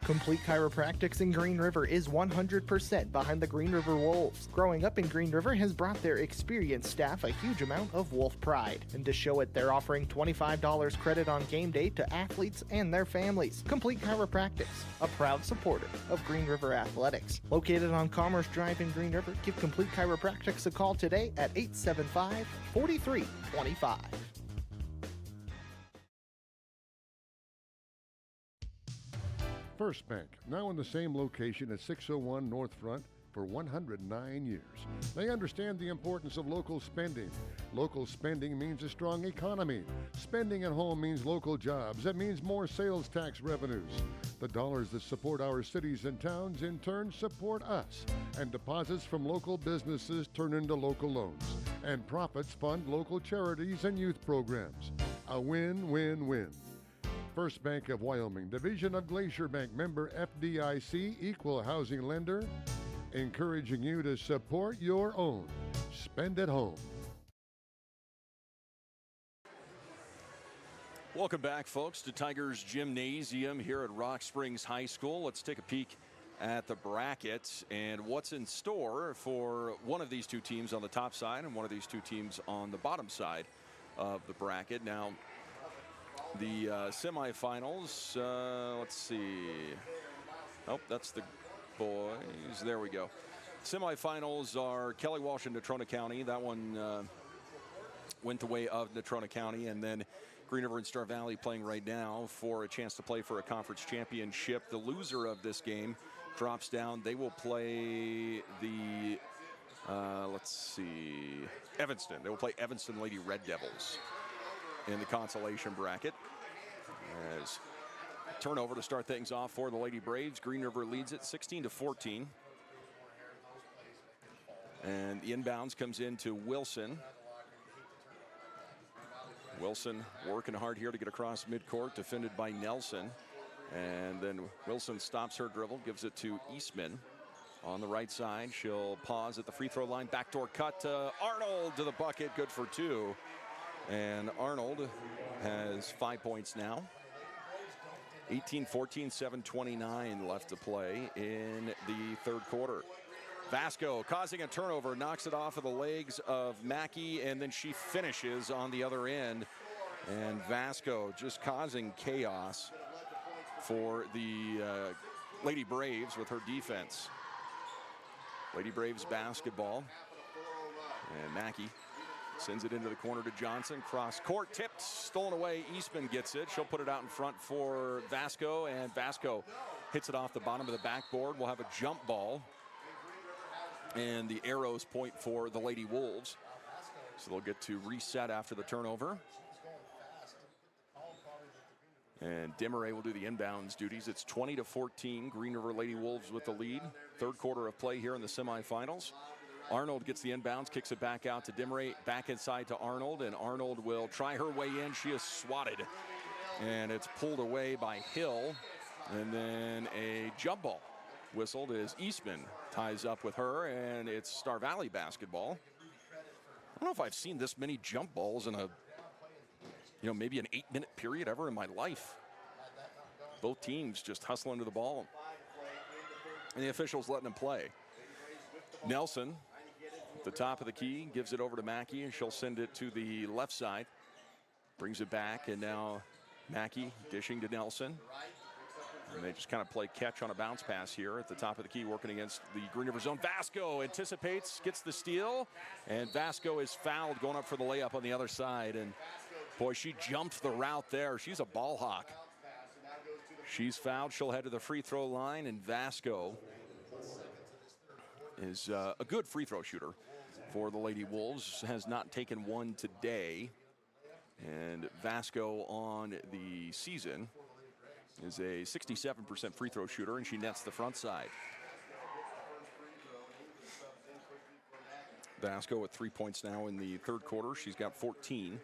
Complete Chiropractics in Green River is 100% behind the Green River Wolves. Growing up in Green River has brought their experienced staff a huge amount of Wolf pride. And to show it, they're offering $25 credit on game day to athletes and their families. Complete Chiropractics, a proud supporter of Green River Athletics. Located on Commerce Drive in Green River, give Complete Chiropractics a call today at 875-4325. First Bank, now in the same location at 601 North Front for 109 years. They understand the importance of local spending. Local spending means a strong economy. Spending at home means local jobs. That means more sales tax revenues. The dollars that support our cities and towns in turn support us. And deposits from local businesses turn into local loans. And profits fund local charities and youth programs. A win-win-win. First Bank of Wyoming, division of Glacier Bank, member FDIC, equal housing lender, encouraging you to support your own. Spend at home. Welcome back, folks, to Tigers Gymnasium here at Rock Springs High School. Let's take a peek at the bracket and what's in store for one of these two teams on the top side and one of these two teams on the bottom side of the bracket. Now, the semifinals, let's see. Oh, that's the boys. There we go. Semifinals are Kelly Walsh and Natrona County. That one went the way of Natrona County. And then Green River and Star Valley playing right now for a chance to play for a conference championship. The loser of this game drops down. They will play the, Evanston. They will play Evanston Lady Red Devils in the consolation bracket. As turnover to start things off for the Lady Braves. Green River leads it 16-14. And the inbounds comes into Wilson. Wilson working hard here to get across midcourt, defended by Nelson. And then Wilson stops her dribble, gives it to Eastman on the right side. She'll pause at the free throw line. Backdoor cut to Arnold to the bucket, good for 2. And Arnold has 5 points now. 18-14, 7:29 left to play in the third quarter. Vasco causing a turnover, knocks it off of the legs of Mackey, and then she finishes on the other end. And Vasco just causing chaos for the Lady Braves with her defense. Lady Braves basketball. And Mackey sends it into the corner to Johnson. Cross court, tipped, stolen away. Eastman gets it. She'll put it out in front for Vasco, and Vasco hits it off the bottom of the backboard. We'll have a jump ball. And the arrows point for the Lady Wolves. So they'll get to reset after the turnover. And Desmarais will do the inbounds duties. It's 20-14. Green River Lady Wolves with the lead. Third quarter of play here in the semifinals. Arnold gets the inbounds, kicks it back out to Desmarais, back inside to Arnold, and Arnold will try her way in. She is swatted, and it's pulled away by Hill. And then a jump ball whistled as Eastman ties up with her, and it's Star Valley basketball. I don't know if I've seen this many jump balls in a, maybe an 8-minute period ever in my life. Both teams just hustling to the ball. And the officials letting them play. Nelson, at the top of the key, gives it over to Mackey, and she'll send it to the left side. Brings it back, and now Mackey dishing to Nelson. And they just kind of play catch on a bounce pass here at the top of the key, working against the Green River zone. Vasco anticipates, gets the steal, and Vasco is fouled going up for the layup on the other side. And boy, she jumped the route there. She's a ball hawk. She's fouled. She'll head to the free throw line, and Vasco is a good free throw shooter for the Lady Wolves. Has not taken one today. And Vasco on the season is a 67% free throw shooter, and she nets the front side. Vasco with 3 points now in the third quarter. She's got 14.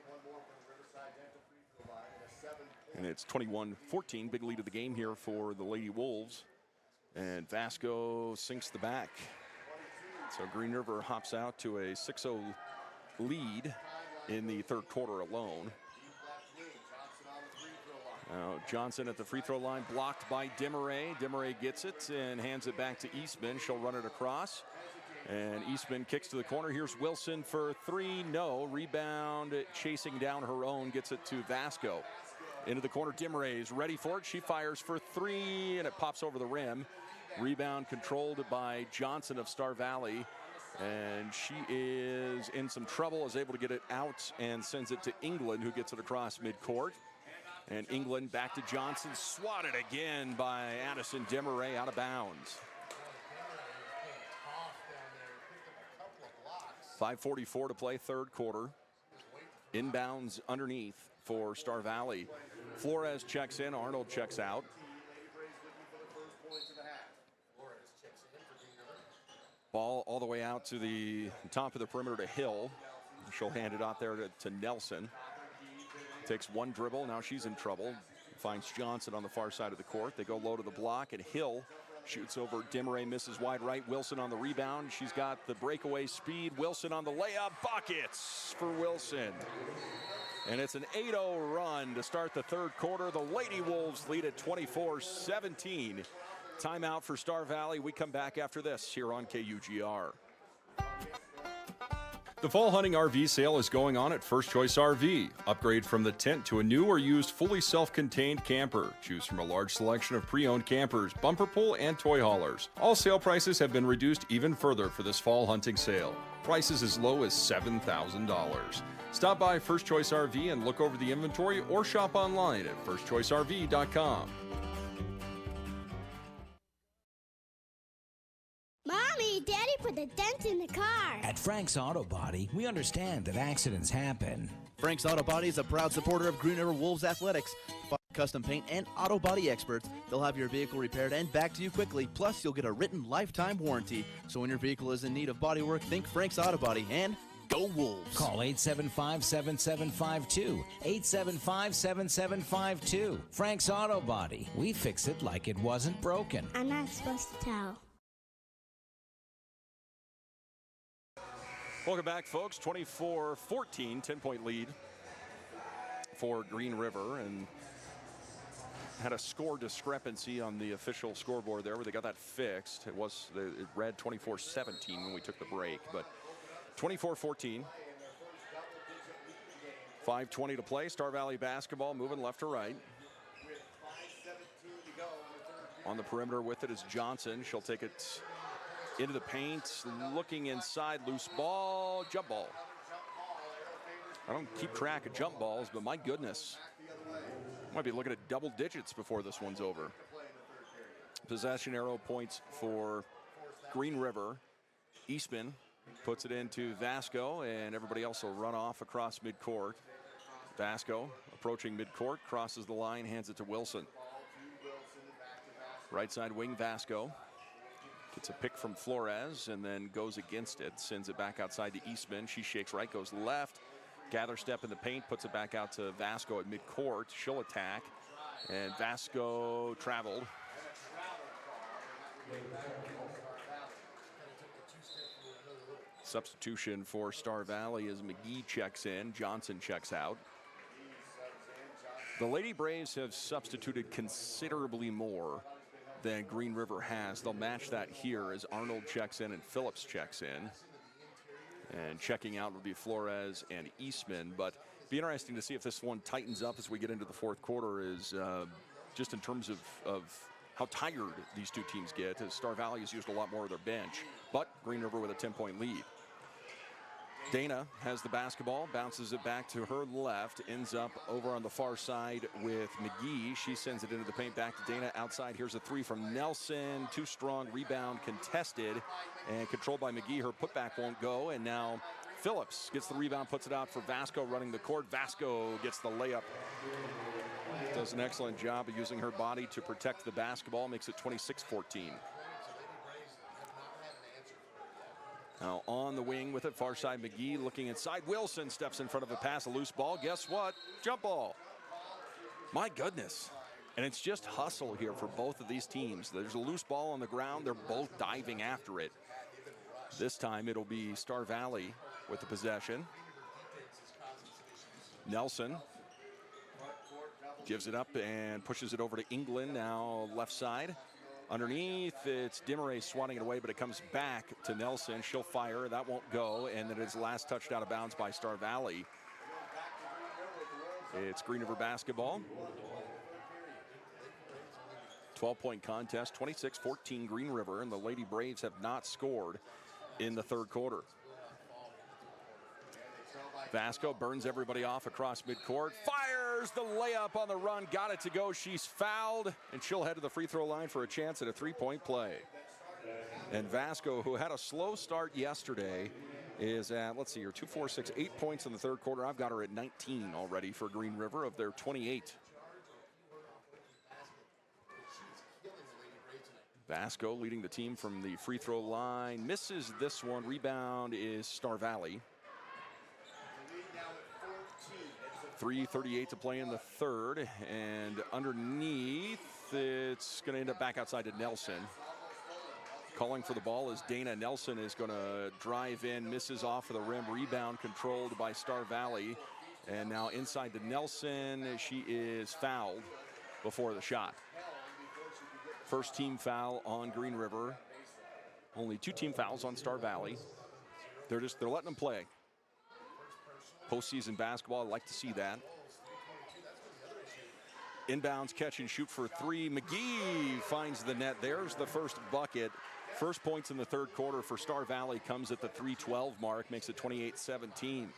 And it's 21-14, big lead of the game here for the Lady Wolves. And Vasco sinks the back. So Green River hops out to a 6-0 lead in the third quarter alone. Now Johnson at the free throw line, blocked by Desmarais. Desmarais gets it and hands it back to Eastman. She'll run it across. And Eastman kicks to the corner. Here's Wilson for 3. No. Rebound, chasing down her own, gets it to Vasco. Into the corner, Desmarais is ready for it. She fires for 3, and it pops over the rim. Rebound controlled by Johnson of Star Valley. And she is in some trouble, is able to get it out and sends it to England, who gets it across midcourt. And England back to Johnson, swatted again by Addison Desmarais, out of bounds. 5:44 to play, third quarter. Inbounds underneath for Star Valley. Flores checks in, Arnold checks out. Ball all the way out to the top of the perimeter to Hill. She'll hand it out there to Nelson. Takes one dribble, now she's in trouble. Finds Johnson on the far side of the court. They go low to the block, and Hill shoots over. Desmarais misses wide right. Wilson on the rebound. She's got the breakaway speed. Wilson on the layup. Buckets for Wilson. And it's an 8-0 run to start the third quarter. The Lady Wolves lead at 24-17. Timeout for Star Valley. We come back after this here on KUGR. The fall hunting RV sale is going on at First Choice RV. Upgrade from the tent to a new or used fully self-contained camper. Choose from a large selection of pre-owned campers, bumper pull, and toy haulers. All sale prices have been reduced even further for this fall hunting sale. Prices as low as $7,000. Stop by First Choice RV and look over the inventory or shop online at firstchoicerv.com. At Frank's Auto Body, we understand that accidents happen. Frank's Auto Body is a proud supporter of Green River Wolves Athletics. Custom paint and auto body experts. They'll have your vehicle repaired and back to you quickly. Plus, you'll get a written lifetime warranty. So when your vehicle is in need of bodywork, think Frank's Auto Body and go Wolves. Call 875-7752. 875-7752. Frank's Auto Body. We fix it like it wasn't broken. I'm not supposed to tell. Welcome back, folks. 24-14, 10-point lead for Green River, and had a score discrepancy on the official scoreboard there where they got that fixed. It read 24-17 when we took the break, but 24-14. 5:20 to play. Star Valley basketball moving left to right. On the perimeter with it is Johnson. She'll take it into the paint, looking inside, loose ball, jump ball. I don't keep track of jump balls, but my goodness. Might be looking at double digits before this one's over. Possession arrow points for Green River. Eastman puts it into Vasco, and everybody else will run off across midcourt. Vasco approaching midcourt, crosses the line, hands it to Wilson. Right side wing, Vasco. Gets a pick from Flores and then goes against it. Sends it back outside to Eastman. She shakes right, goes left. Gather step in the paint, puts it back out to Vasco at midcourt. She'll attack, and Vasco traveled. Substitution for Star Valley as McGee checks in, Johnson checks out. The Lady Braves have substituted considerably more than Green River has. They'll match that here as Arnold checks in and Phillips checks in. And checking out would be Flores and Eastman, but be interesting to see if this one tightens up as we get into the fourth quarter, is just in terms of how tired these two teams get, as Star Valley has used a lot more of their bench, but Green River with a 10-point lead. Dana has the basketball, bounces it back to her left, ends up over on the far side with McGee. She sends it into the paint, back to Dana outside. Here's a three from Nelson, too strong, rebound contested and controlled by McGee. Her putback won't go, and now Phillips gets the rebound, puts it out for Vasco running the court. Vasco gets the layup. Does an excellent job of using her body to protect the basketball, makes it 26-14. Now on the wing with it, far side McGee looking inside. Wilson steps in front of a pass, a loose ball. Guess what? Jump ball. My goodness. And it's just hustle here for both of these teams. There's a loose ball on the ground. They're both diving after it. This time it'll be Star Valley with the possession. Nelson gives it up and pushes it over to England, now left side. Underneath, it's Dimmeray swatting it away, but it comes back to Nelson. She'll fire, that won't go, and then it's last touched out of bounds by Star Valley. It's Green River basketball. 12-point contest, 26-14 Green River, and the Lady Braves have not scored in the third quarter. Vasco burns everybody off across midcourt, fires the layup on the run, got it to go. She's fouled, and she'll head to the free throw line for a chance at a three-point play. And Vasco, who had a slow start yesterday, is at, let's see here, 2, 4, 6, 8 points in the third quarter. I've got her at 19 already for Green River of their 28. Vasco leading the team from the free throw line, misses this one. Rebound is Star Valley. 3:38 to play in the third, and underneath, it's going to end up back outside to Nelson. Calling for the ball is Dana. Nelson is going to drive in, misses off of the rim. Rebound controlled by Star Valley, and now inside to Nelson. She is fouled before the shot. First team foul on Green River. Only 2 team fouls on Star Valley. They're letting them play. Postseason basketball, I'd like to see that. Inbounds, catch and shoot for 3. McGee finds the net. There's the first bucket. First points in the third quarter for Star Valley comes at the 3:12 mark, makes it 28-17.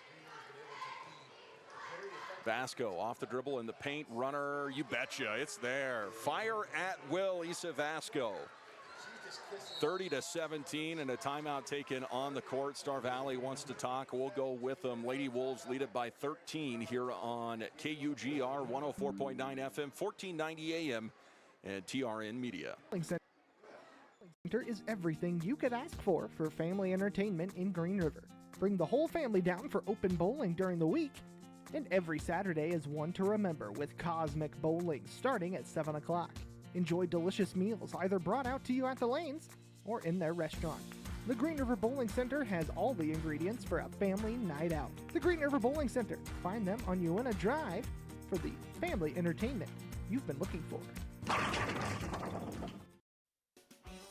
Vasco off the dribble in the paint, runner, you betcha, it's there. Fire at will, Issa Vasco. 30-17 and a timeout taken on the court. Star Valley wants to talk. We'll go with them. Lady Wolves lead it by 13 here on KUGR 104.9 FM, 1490 AM, and TRN Media. Center is everything you could ask for family entertainment in Green River. Bring the whole family down for open bowling during the week. And every Saturday is one to remember with Cosmic Bowling starting at 7 o'clock. Enjoy delicious meals either brought out to you at the lanes or in their restaurant. The Green River Bowling Center has all the ingredients for a family night out. The Green River Bowling Center. Find them on Uinta Drive for the family entertainment you've been looking for.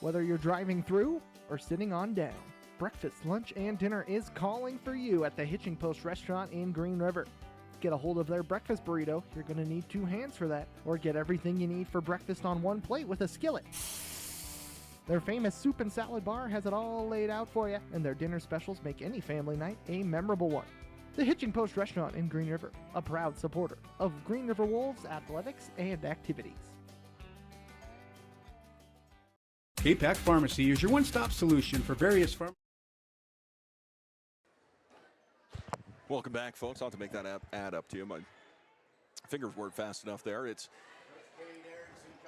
Whether you're driving through or sitting on down, breakfast, lunch, and dinner is calling for you at the Hitching Post Restaurant in Green River. Get a hold of their breakfast burrito. You're going to need 2 hands for that. Or get everything you need for breakfast on one plate with a skillet. Their famous soup and salad bar has it all laid out for you, and their dinner specials make any family night a memorable one. The Hitching Post Restaurant in Green River, a proud supporter of Green River Wolves athletics and activities. K-Pac Pharmacy is your one-stop solution for various Welcome back, folks. I'll have to make that add up to you. My fingers weren't fast enough there. It's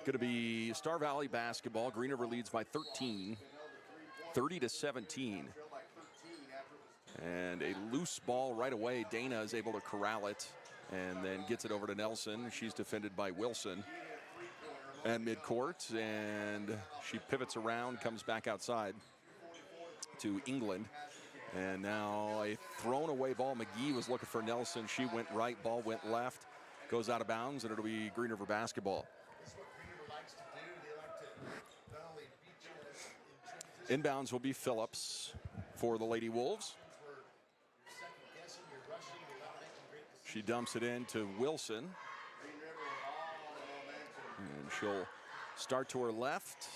going to be Star Valley basketball. Green River leads by 13, 30-17. And a loose ball right away. Dana is able to corral it and then gets it over to Nelson. She's defended by Wilson at midcourt, and she pivots around, comes back outside to England. And now a thrown away ball. McGee was looking for Nelson. She went right, ball went left, goes out of bounds, and it'll be Green River basketball. Inbounds will be Phillips for the Lady Wolves. She dumps it in to Wilson. And she'll start to her left.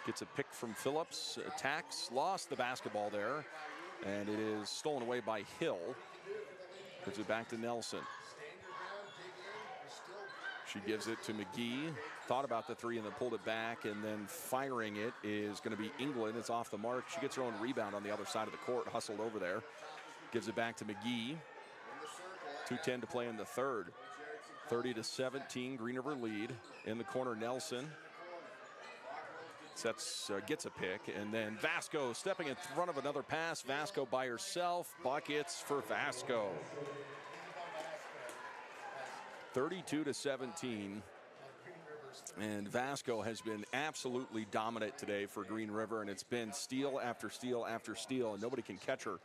Gets a pick from Phillips. Attacks. Lost the basketball there. And it is stolen away by Hill. Puts it back to Nelson. She gives it to McGee. Thought about the three and then pulled it back. And then firing it is going to be England. It's off the mark. She gets her own rebound on the other side of the court. Hustled over there. Gives it back to McGee. 2:10 to play in the third. 30-17, Green River lead. In the corner, Nelson gets a pick, and then Vasco stepping in front of another pass. Vasco by herself. Buckets for Vasco. 32-17. And Vasco has been absolutely dominant today for Green River, and it's been steal after steal after steal, and nobody can catch her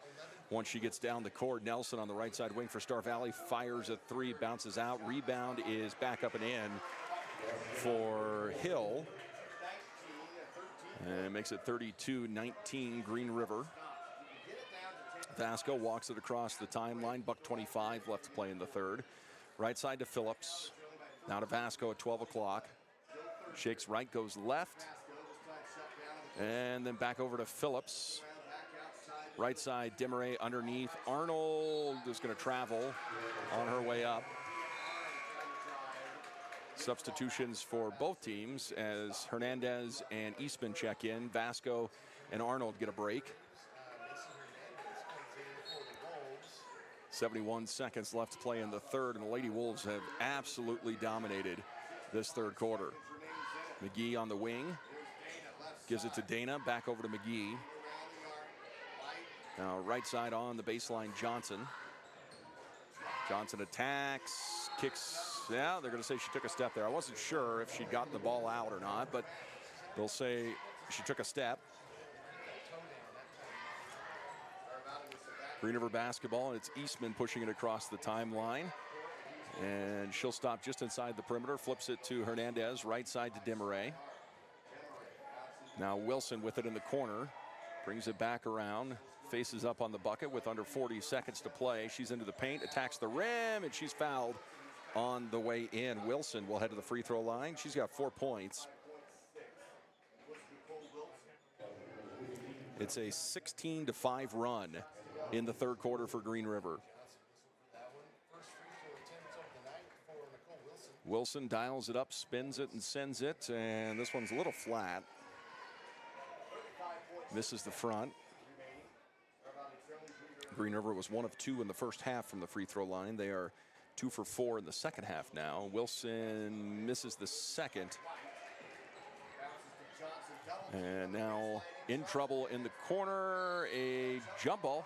once she gets down the court. Nelson on the right side wing for Star Valley fires a three, bounces out. Rebound is back up and in for Hill. And makes it 32-19 Green River. Vasco walks it across the timeline. $1:25 left to play in the third. Right side to Phillips. Now to Vasco at 12 o'clock. Shakes right, goes left. And then back over to Phillips. Right side, Demaray underneath. Arnold is going to travel on her way up. Substitutions for both teams as Hernandez and Eastman check in. Vasco and Arnold get a break. 71 seconds left to play in the third, and the Lady Wolves have absolutely dominated this third quarter. McGee on the wing. Gives it to Dana. Back over to McGee. Now right side on the baseline, Johnson. Johnson attacks, kicks. Yeah, they're going to say she took a step there. I wasn't sure if she'd gotten the ball out or not, but they'll say she took a step. Green River basketball, and it's Eastman pushing it across the timeline. And she'll stop just inside the perimeter, flips it to Hernandez, right side to Demaray. Now Wilson with it in the corner, brings it back around, faces up on the bucket with under 40 seconds to play. She's into the paint, attacks the rim, and she's fouled on the way in. Wilson will head to the free throw line. She's got 4 points. It's a 16-5 run in the third quarter for Green River. Wilson dials it up, spins it, and sends it, and this one's a little flat. misses the front. Green River was 1 of 2 in the first half from the free throw line. They are 2 for 4 in the second half now. Wilson misses the second. And now in trouble in the corner, a jump ball.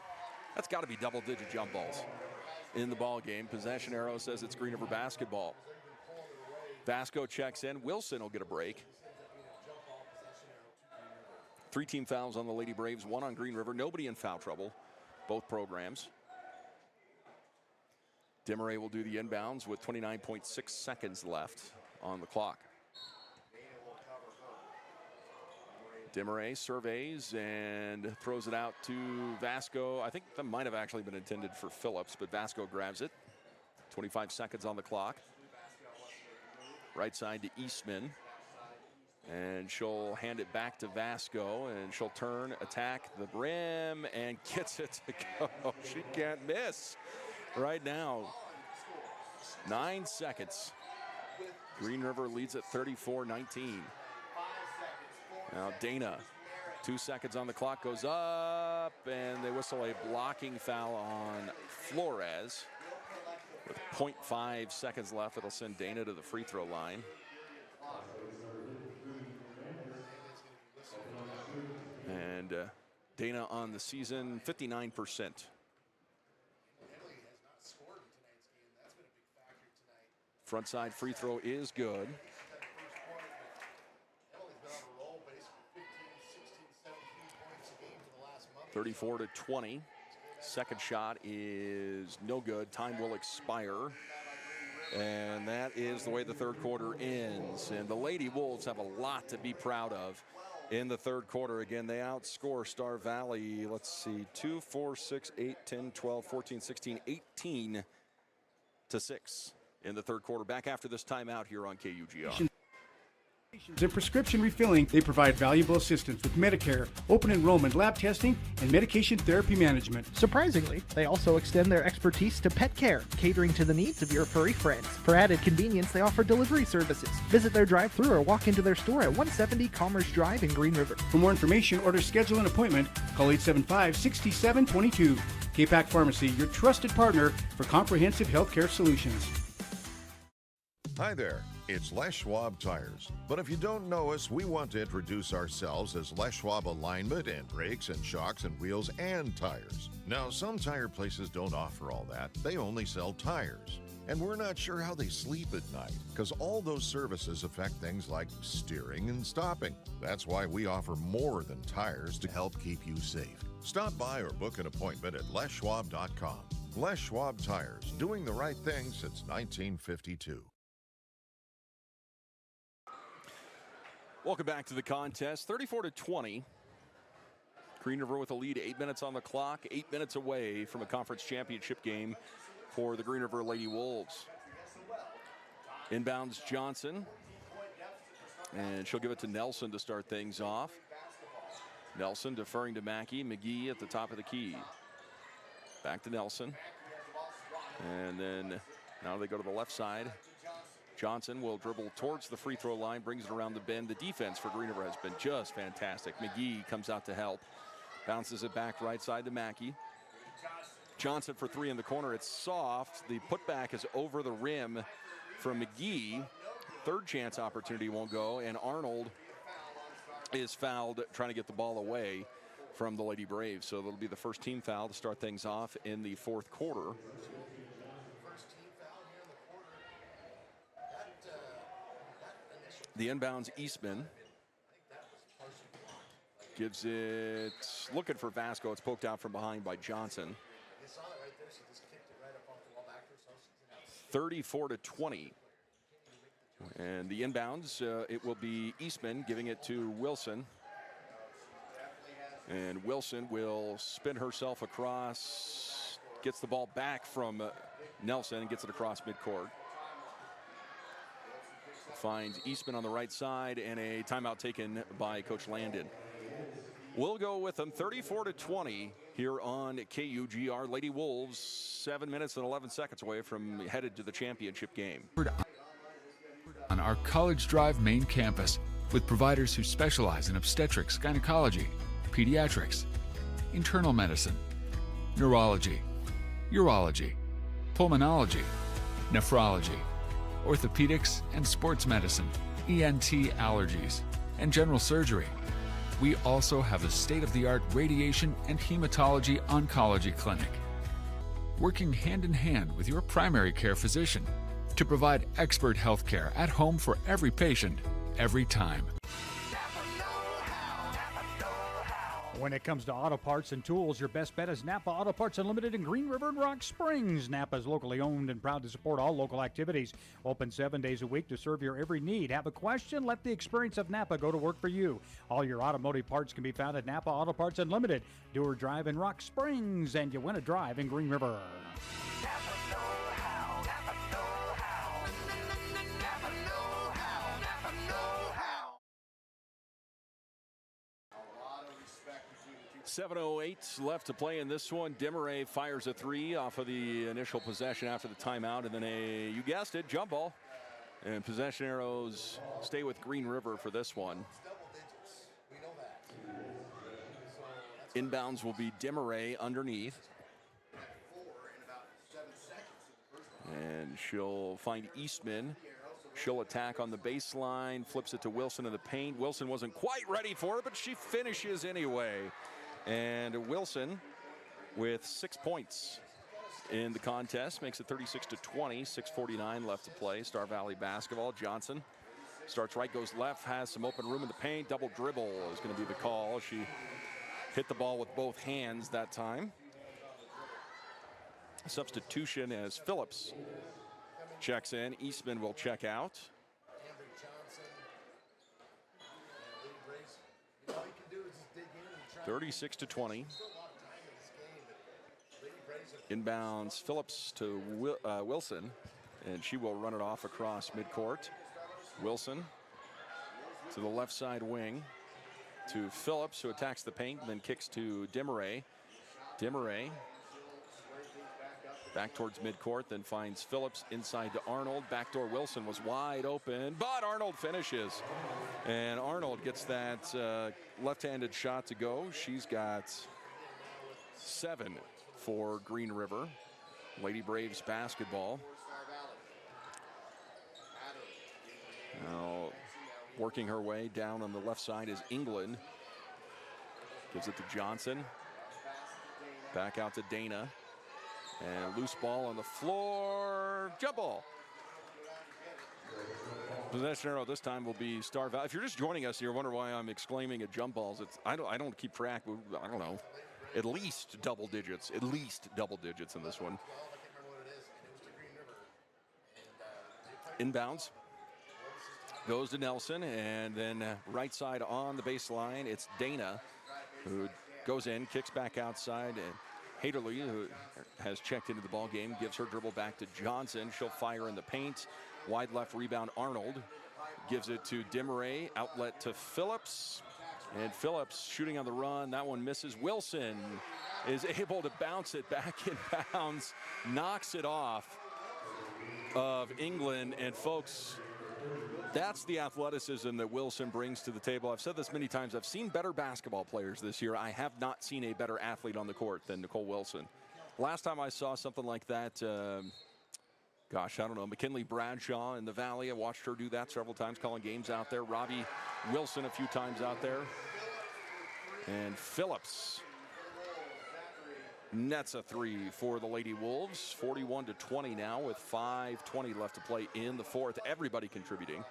That's got to be double-digit jump balls in the ball game. Possession arrow says it's Green River basketball. Vasco checks in. Wilson will get a break. 3 team fouls on the Lady Braves, 1 on Green River. Nobody in foul trouble, both programs. Desmarais will do the inbounds with 29.6 seconds left on the clock. Desmarais surveys and throws it out to Vasco. I think that might have actually been intended for Phillips, but Vasco grabs it. 25 seconds on the clock. Right side to Eastman. And she'll hand it back to Vasco, and she'll turn, attack the rim, and gets it to go. She can't miss right now. 9 seconds. Green River leads at 34-19. Now Dana, 2 seconds on the clock, goes up, and they whistle a blocking foul on Flores. With 0.5 seconds left, it'll send Dana to the free throw line. And Dana on the season, 59%. Front side free throw is good. 34-20. Second shot is no good. Time will expire. And that is the way the third quarter ends. And the Lady Wolves have a lot to be proud of in the third quarter. Again, they outscore Star Valley, let's see, 2, 4, 6, 8, 10, 12, 14, 16, 18 to 6 in the third quarter. Back after this timeout here on KUGR. In prescription refilling, they provide valuable assistance with Medicare, open enrollment lab testing, and medication therapy management. Surprisingly, they also extend their expertise to pet care, catering to the needs of your furry friends. For added convenience, they offer delivery services. Visit their drive-thru or walk into their store at 170 Commerce Drive in Green River. For more information or to schedule an appointment, call 875-6722. K-Pac Pharmacy, your trusted partner for comprehensive healthcare solutions. Hi there, it's Les Schwab Tires. But if you don't know us, we want to introduce ourselves as Les Schwab Alignment and brakes and shocks and wheels and tires. Now, some tire places don't offer all that. They only sell tires. And we're not sure how they sleep at night, because all those services affect things like steering and stopping. That's why we offer more than tires to help keep you safe. Stop by or book an appointment at leschwab.com. Les Schwab Tires, doing the right thing since 1952. Welcome back to the contest. 34-20. Green River with a lead, 8 minutes on the clock, 8 minutes away from a conference championship game for the Green River Lady Wolves. Inbounds Johnson, and she'll give it to Nelson to start things off. Nelson deferring to Mackey. McGee at the top of the key. Back to Nelson. And then now they go to the left side. Johnson will dribble towards the free throw line, brings it around the bend. The defense for Green River has been just fantastic. McGee comes out to help. Bounces it back right side to Mackey. Johnson for three in the corner. It's soft. The putback is over the rim from McGee. Third chance opportunity won't go, and Arnold is fouled trying to get the ball away from the Lady Braves. So that'll be the first team foul to start things off in the fourth quarter. The inbounds Eastman. Gives it, looking for Vasco. It's poked out from behind by Johnson. 34-20. And the inbounds, it will be Eastman giving it to Wilson. And Wilson will spin herself across, gets the ball back from Nelson and gets it across midcourt. Finds Eastman on the right side, and a timeout taken by Coach Landon. We'll go with them 34-20 here on KUGR. Lady Wolves 7 minutes and 11 seconds away from headed to the championship game. On our College Drive main campus with providers who specialize in obstetrics, gynecology, pediatrics, internal medicine, neurology, urology, pulmonology, nephrology, orthopedics and sports medicine, ENT allergies, and general surgery. We also have a state-of-the-art radiation and hematology oncology clinic, working hand in hand with your primary care physician to provide expert health care at home for every patient, every time. When it comes to auto parts and tools, your best bet is Napa Auto Parts Unlimited in Green River and Rock Springs. Napa is locally owned and proud to support all local activities. Open 7 days a week to serve your every need. Have a question? Let the experience of Napa go to work for you. All your automotive parts can be found at Napa Auto Parts Unlimited. Do or drive in Rock Springs, and you win a drive in Green River. Napa know-how, Napa know-how, Napa know-how, Napa know-how. 7:08 left to play in this one. Demaray fires a three off of the initial possession after the timeout, and then you guessed it, jump ball. And possession arrows stay with Green River for this one. Inbounds will be Demaray underneath. And she'll find Eastman. She'll attack on the baseline, flips it to Wilson in the paint. Wilson wasn't quite ready for it, but she finishes anyway. And Wilson with 6 points in the contest makes it 36-20, 6:49 left to play. Star Valley basketball. Johnson starts right, goes left, has some open room in the paint. Double dribble is going to be the call. She hit the ball with both hands that time. Substitution as Phillips checks in. Eastman will check out. 36-20. Inbounds Phillips to Wilson, and she will run it off across midcourt. Wilson to the left side wing to Phillips, who attacks the paint and then kicks to Demaray. Demaray back towards midcourt, then finds Phillips inside to Arnold. Backdoor Wilson was wide open, but Arnold finishes. And Arnold gets that left-handed shot to go. She's got 7 for Green River. Lady Braves basketball. Now working her way down on the left side is England. Gives it to Johnson. Back out to Dana. And loose ball on the floor. Jump ball. Possession arrow this time will be Star Valley. If you're just joining us, you're wondering why I'm exclaiming at jump balls. I don't keep track. I don't know. At least double digits. At least double digits in this one. Inbounds. Goes to Nelson, and then right side on the baseline, it's Dana, who goes in, kicks back outside, and Haderly, who has checked into the ball game, gives her dribble back to Johnson. She'll fire in the paint. Wide left rebound, Arnold. Gives it to Demaray. Outlet to Phillips. And Phillips shooting on the run. That one misses. Wilson is able to bounce it back in bounds. Knocks it off of England. And folks, that's the athleticism that Wilson brings to the table. I've said this many times. I've seen better basketball players this year. I have not seen a better athlete on the court than Nicole Wilson. Last time I saw something like that, gosh, I don't know, McKinley Bradshaw in the Valley. I watched her do that several times, calling games out there. Robbie Wilson a few times out there. And Phillips nets a three for the Lady Wolves. 41-20 now with 5:20 left to play in the fourth. Everybody contributing.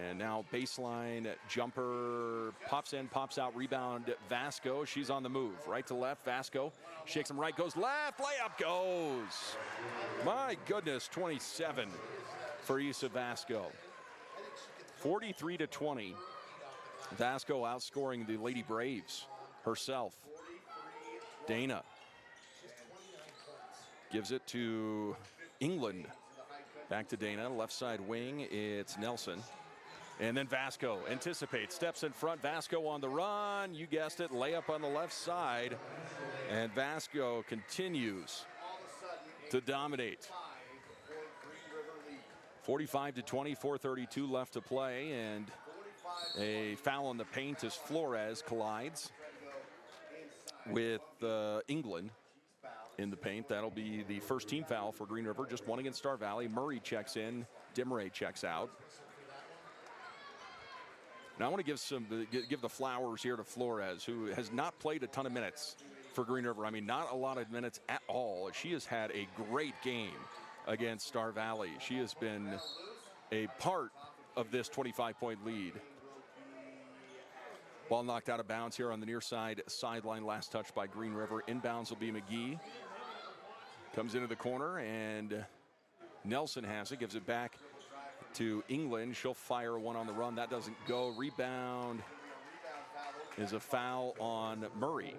And now baseline jumper, pops in, pops out, rebound Vasco. She's on the move, right to left. Vasco shakes him right, goes left, layup goes. My goodness, 27 for Issa Vasco. 43-20. Vasco outscoring the Lady Braves herself. Dana gives it to England. Back to Dana, left side wing, it's Nelson. And then Vasco anticipates, steps in front, Vasco on the run, you guessed it, layup on the left side. And Vasco continues to dominate. 45-20, 4:32 left to play, and A foul in the paint as Flores collides with England in the paint. That'll be the first team foul for Green River, just one against Star Valley. Murray checks in, Dimray checks out. Now I want to give the flowers here to Flores, who has not played a ton of minutes for Green River. I mean, not a lot of minutes at all. She has had a great game against Star Valley. She has been a part of this 25-point lead. Ball knocked out of bounds here on the near side sideline. Last touch by Green River. Inbounds will be McGee. Comes into the corner, and Nelson has it. Gives it back to England. She'll fire one on the run. That doesn't go. Rebound is a foul on Murray.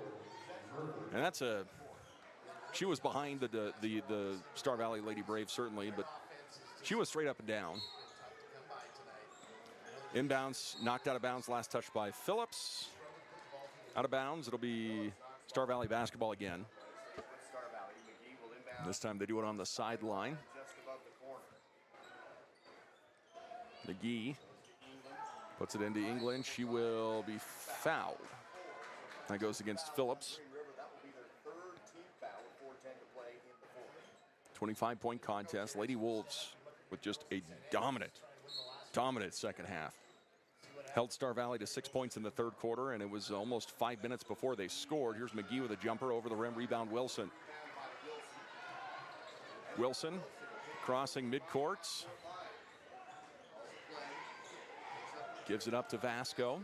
And that's she was behind the Star Valley Lady Braves, certainly, but she was straight up and down. Inbounds, knocked out of bounds. Last touch by Phillips. Out of bounds. It'll be Star Valley basketball again. This time they do it on the sideline. McGee puts it into England. She will be fouled. That goes against Phillips. 25-point contest. Lady Wolves with just a dominant second half. Held Star Valley to 6 points in the third quarter, and it was almost 5 minutes before they scored. Here's McGee with a jumper over the rim. Rebound Wilson. Wilson crossing midcourt. Gives it up to Vasco.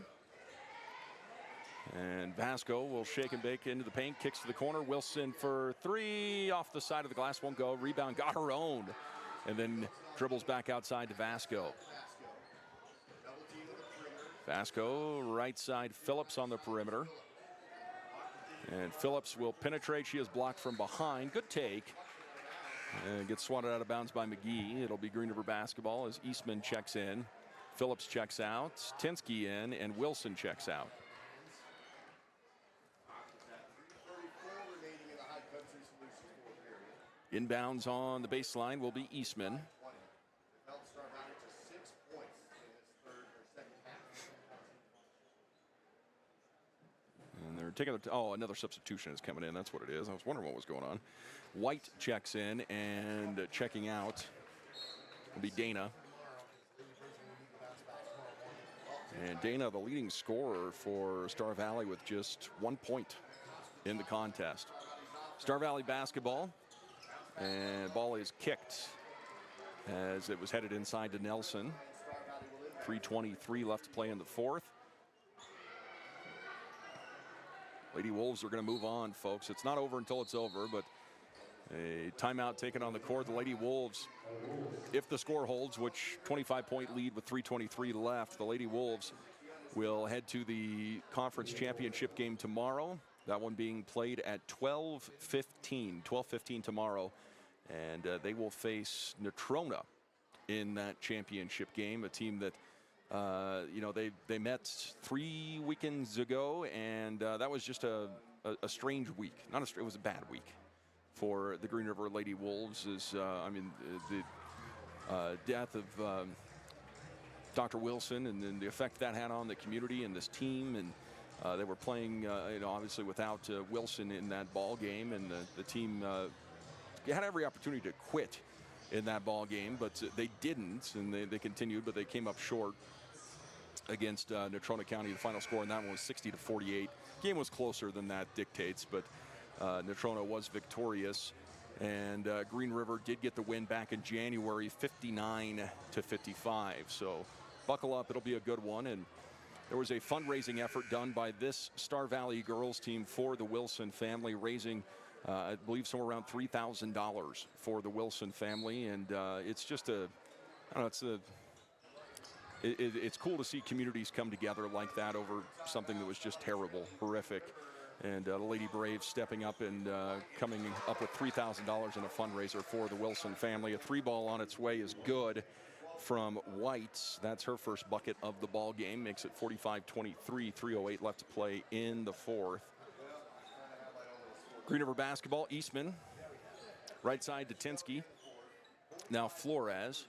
And Vasco will shake and bake into the paint. Kicks to the corner. Wilson for three. Off the side of the glass. Won't go. Rebound got her own. And then dribbles back outside to Vasco. Vasco, right side. Phillips on the perimeter. And Phillips will penetrate. She is blocked from behind. Good take. And gets swatted out of bounds by McGee. It'll be Green River basketball as Eastman checks in. Phillips checks out. Tinsky in. And Wilson checks out. Inbounds on the baseline will be Eastman. And they're taking another substitution is coming in. That's what it is. I was wondering what was going on. White checks in, and checking out will be Dana. And Dana, the leading scorer for Star Valley with just 1 point in the contest. Star Valley basketball. And ball is kicked as it was headed inside to Nelson. 3:23 left to play in the fourth. Lady Wolves are going to move on, folks. It's not over until it's over, but a timeout taken on the court. The Lady Wolves, if the score holds, which 25-point lead with 3:23 left, the Lady Wolves will head to the conference championship game tomorrow. That one being played at 12:15 tomorrow. And they will face Natrona in that championship game, a team that, they met 3 weekends ago, and that was just a strange week. It was a bad week for the Green River Lady Wolves. The death of Dr. Wilson and then the effect that had on the community and this team, and they were playing, obviously without Wilson in that ball game, and the team had every opportunity to quit in that ball game, but they didn't, and they continued, but they came up short against Natrona County. The final score in that one was 60-48. Game was closer than that dictates, but Natrona was victorious, and Green River did get the win back in January, 59-55. So buckle up, it'll be a good one. And there was a fundraising effort done by this Star Valley girls team for the Wilson family, raising I believe somewhere around $3,000 for the Wilson family, and it's just it's cool to see communities come together like that over something that was just terrible, horrific, and the Lady Braves stepping up and coming up with $3,000 in a fundraiser for the Wilson family. A 3-ball on its way is good from Whites. That's her first bucket of the ball game, makes it 45-23, 3:08 left to play in the fourth. Green River basketball, Eastman, right side to Tinsky. Now Flores,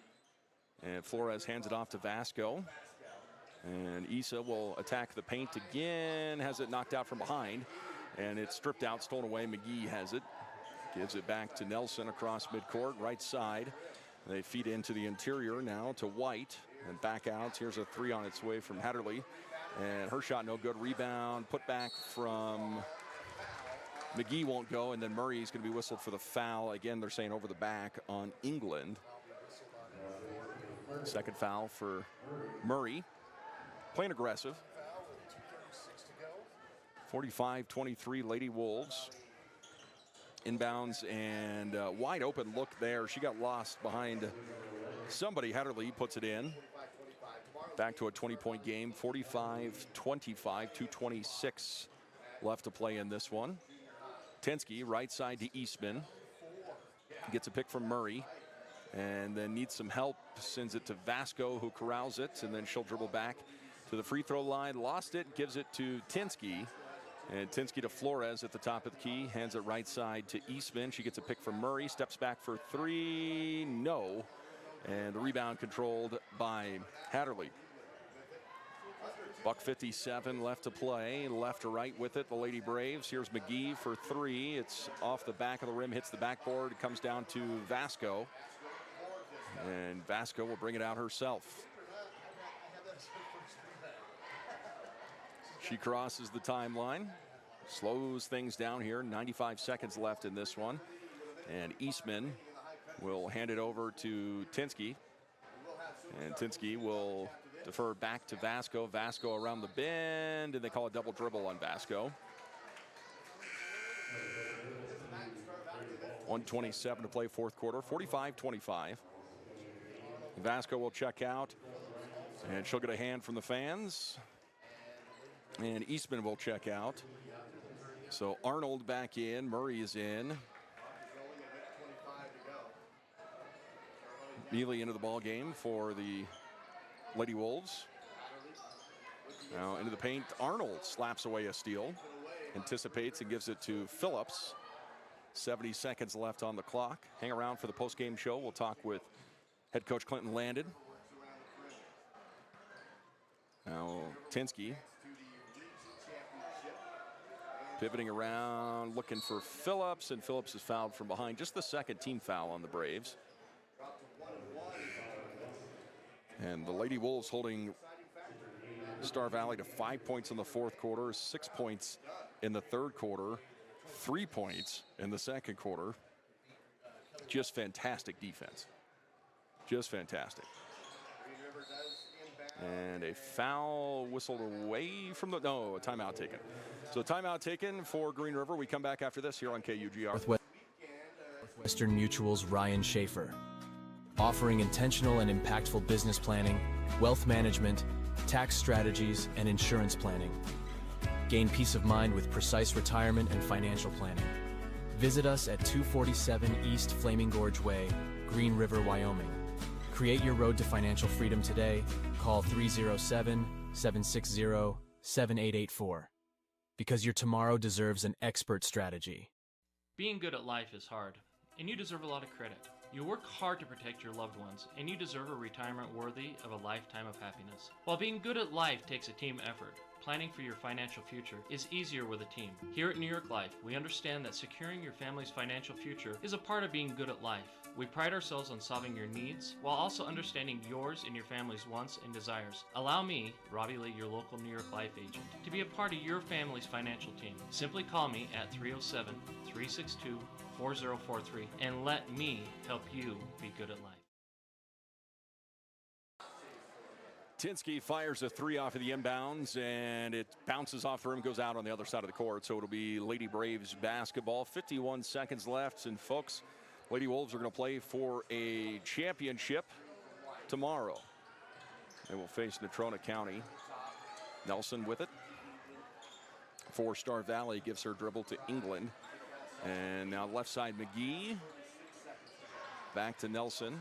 and Flores hands it off to Vasco. And Issa will attack the paint again, has it knocked out from behind, and it's stripped out, stolen away. McGee has it, gives it back to Nelson across midcourt, right side. They feed into the interior now to White, and back out. Here's a three on its way from Hatterley, and her shot no good. Rebound, put back from McGee, won't go, and then Murray's going to be whistled for the foul. Again, they're saying over the back on England. Second foul for Murray. Playing aggressive. 45-23 Lady Wolves. Inbounds and wide open look there. She got lost behind somebody. Hatterley puts it in. Back to a 20-point game. 45-25, 2:26 left to play in this one. Tensky right side to Eastman. Gets a pick from Murray. And then needs some help. Sends it to Vasco, who corrals it. And then she'll dribble back to the free throw line. Lost it. Gives it to Tensky. And Tensky to Flores at the top of the key. Hands it right side to Eastman. She gets a pick from Murray. Steps back for three. No. And the rebound controlled by Hatterley. $1:57 left to play. Left to right with it, the Lady Braves. Here's McGee for three. It's off the back of the rim, hits the backboard. It comes down to Vasco. And Vasco will bring it out herself. She crosses the timeline, slows things down here. 95 seconds left in this one. And Eastman will hand it over to Tensky. And Tensky will defer back to Vasco. Vasco around the bend, and they call a double dribble on Vasco. 1:27 to play fourth quarter, 45-25. Vasco will check out, and she'll get a hand from the fans. And Eastman will check out. So Arnold back in, Murray is in. Neely into the ball game for the Lady Wolves. Now into the paint, Arnold slaps away a steal. Anticipates and gives it to Phillips. 70 seconds left on the clock. Hang around for the post-game show. We'll talk with head coach Clinton Landon. Now Tensky pivoting around, looking for Phillips, and Phillips is fouled from behind. Just the second team foul on the Braves. And the Lady Wolves holding Star Valley to 5 points in the fourth quarter, 6 points in the third quarter, 3 points in the second quarter. Just fantastic defense. Just fantastic. And a foul whistled away from the, no, a timeout taken. So timeout taken for Green River. We come back after this here on KUGR. Western Mutual's Ryan Schaefer, offering intentional and impactful business planning, wealth management, tax strategies, and insurance planning. Gain peace of mind with precise retirement and financial planning. Visit us at 247 East Flaming Gorge Way, Green River, Wyoming. Create your road to financial freedom today. Call 307-760-7884. Because your tomorrow deserves an expert strategy. Being good at life is hard, and you deserve a lot of credit. You work hard to protect your loved ones, and you deserve a retirement worthy of a lifetime of happiness. While being good at life takes a team effort, planning for your financial future is easier with a team. Here at New York Life, we understand that securing your family's financial future is a part of being good at life. We pride ourselves on solving your needs while also understanding yours and your family's wants and desires. Allow me, Robbie Lee, your local New York Life agent, to be a part of your family's financial team. Simply call me at 307-362-4043 and let me help you be good at life. Tensky fires a three off of the inbounds, and it bounces off the rim, goes out on the other side of the court. So it'll be Lady Braves basketball. 51 seconds left, and folks, Lady Wolves are going to play for a championship tomorrow. They will face Natrona County. Nelson with it. For Star Valley, gives her dribble to England. And now left side McGee. Back to Nelson.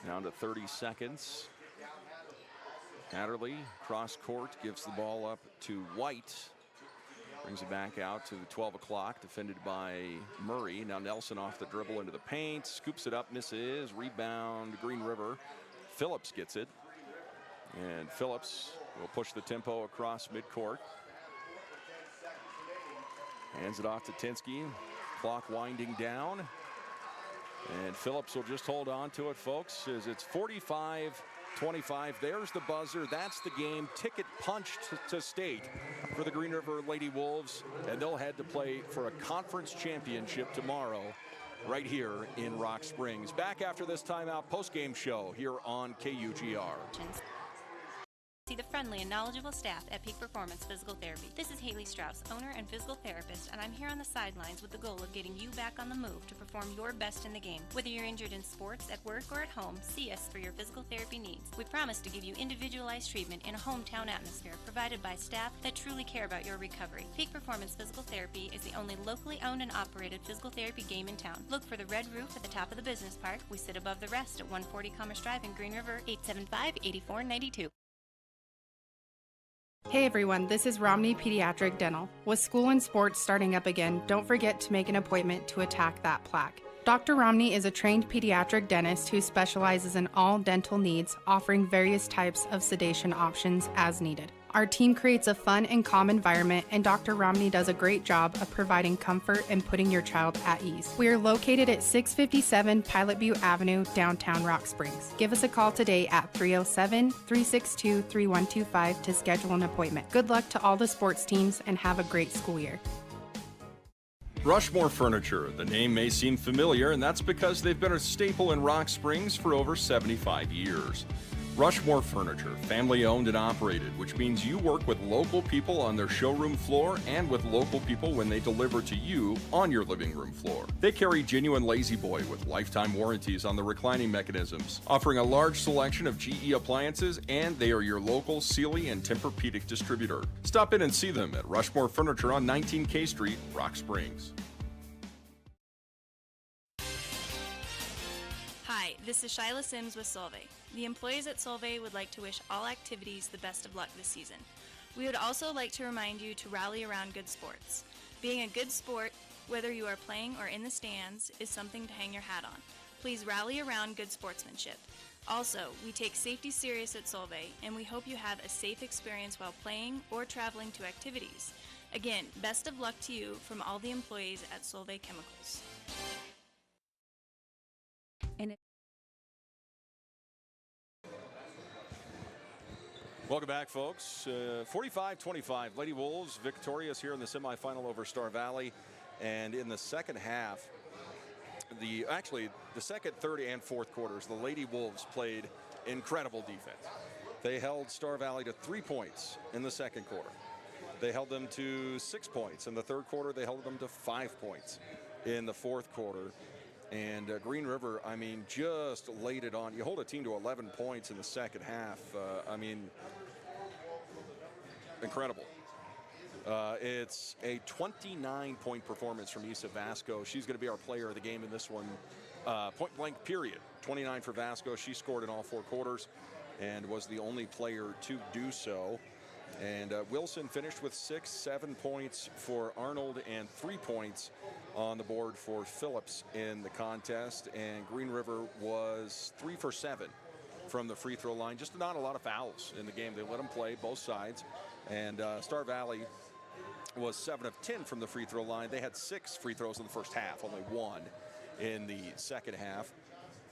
Down to 30 seconds. Hatterley, cross court, gives the ball up to White. Brings it back out to the 12 o'clock, defended by Murray. Now Nelson off the dribble into the paint, scoops it up, misses, rebound, Green River. Phillips gets it. And Phillips will push the tempo across midcourt. Hands it off to Tinsky. Clock winding down. And Phillips will just hold on to it, folks, as it's 45-25. There's the buzzer. That's the game. Ticket punched to state for the Green River Lady Wolves. And they'll head to play for a conference championship tomorrow right here in Rock Springs. Back after this timeout, post-game show here on KUGR. See the friendly and knowledgeable staff at Peak Performance Physical Therapy. This is Haley Strauss, owner and physical therapist, and I'm here on the sidelines with the goal of getting you back on the move to perform your best in the game. Whether you're injured in sports, at work, or at home, see us for your physical therapy needs. We promise to give you individualized treatment in a hometown atmosphere provided by staff that truly care about your recovery. Peak Performance Physical Therapy is the only locally owned and operated physical therapy game in town. Look for the red roof at the top of the business park. We sit above the rest at 140 Commerce Drive in Green River, 875-8492. Hey everyone, this is Romney Pediatric Dental. With school and sports starting up again, don't forget to make an appointment to attack that plaque. Dr. Romney is a trained pediatric dentist who specializes in all dental needs, offering various types of sedation options as needed. Our team creates a fun and calm environment, and Dr. Romney does a great job of providing comfort and putting your child at ease. We are located at 657 Pilot Butte Avenue, downtown Rock Springs. Give us a call today at 307-362-3125 to schedule an appointment. Good luck to all the sports teams and have a great school year. Rushmore Furniture. The name may seem familiar, and that's because they've been a staple in Rock Springs for over 75 years. Rushmore Furniture, family owned and operated, which means you work with local people on their showroom floor and with local people when they deliver to you on your living room floor. They carry genuine Lazy Boy with lifetime warranties on the reclining mechanisms, offering a large selection of GE appliances, and they are your local Sealy and Tempur-Pedic distributor. Stop in and see them at Rushmore Furniture on 19K Street, Rock Springs. Hi, this is Shyla Sims with Solvay. The employees at Solvay would like to wish all activities the best of luck this season. We would also like to remind you to rally around good sports. Being a good sport, whether you are playing or in the stands, is something to hang your hat on. Please rally around good sportsmanship. Also, we take safety serious at Solvay, and we hope you have a safe experience while playing or traveling to activities. Again, best of luck to you from all the employees at Solvay Chemicals. Welcome back, folks. 45-25, Lady Wolves victorious here in the semifinal over Star Valley. And in the second half, the second, third, and fourth quarters, the Lady Wolves played incredible defense. They held Star Valley to 3 points in the second quarter. They held them to 6 points in the third quarter. They held them to 5 points in the fourth quarter. And Green River, I mean, just laid it on. You hold a team to 11 points in the second half. Incredible. It's a 29-point performance from Issa Vasco. She's going to be our player of the game in this one. Point blank period. 29 for Vasco. She scored in all 4 quarters and was the only player to do so. And Wilson finished with 7 points for Arnold and 3 points on the board for Phillips in the contest. And Green River was 3 for 7 from the free throw line. Just not a lot of fouls in the game. They let them play both sides. And Star Valley was 7 of 10 from the free throw line. They had 6 free throws in the first half, only 1 in the second half.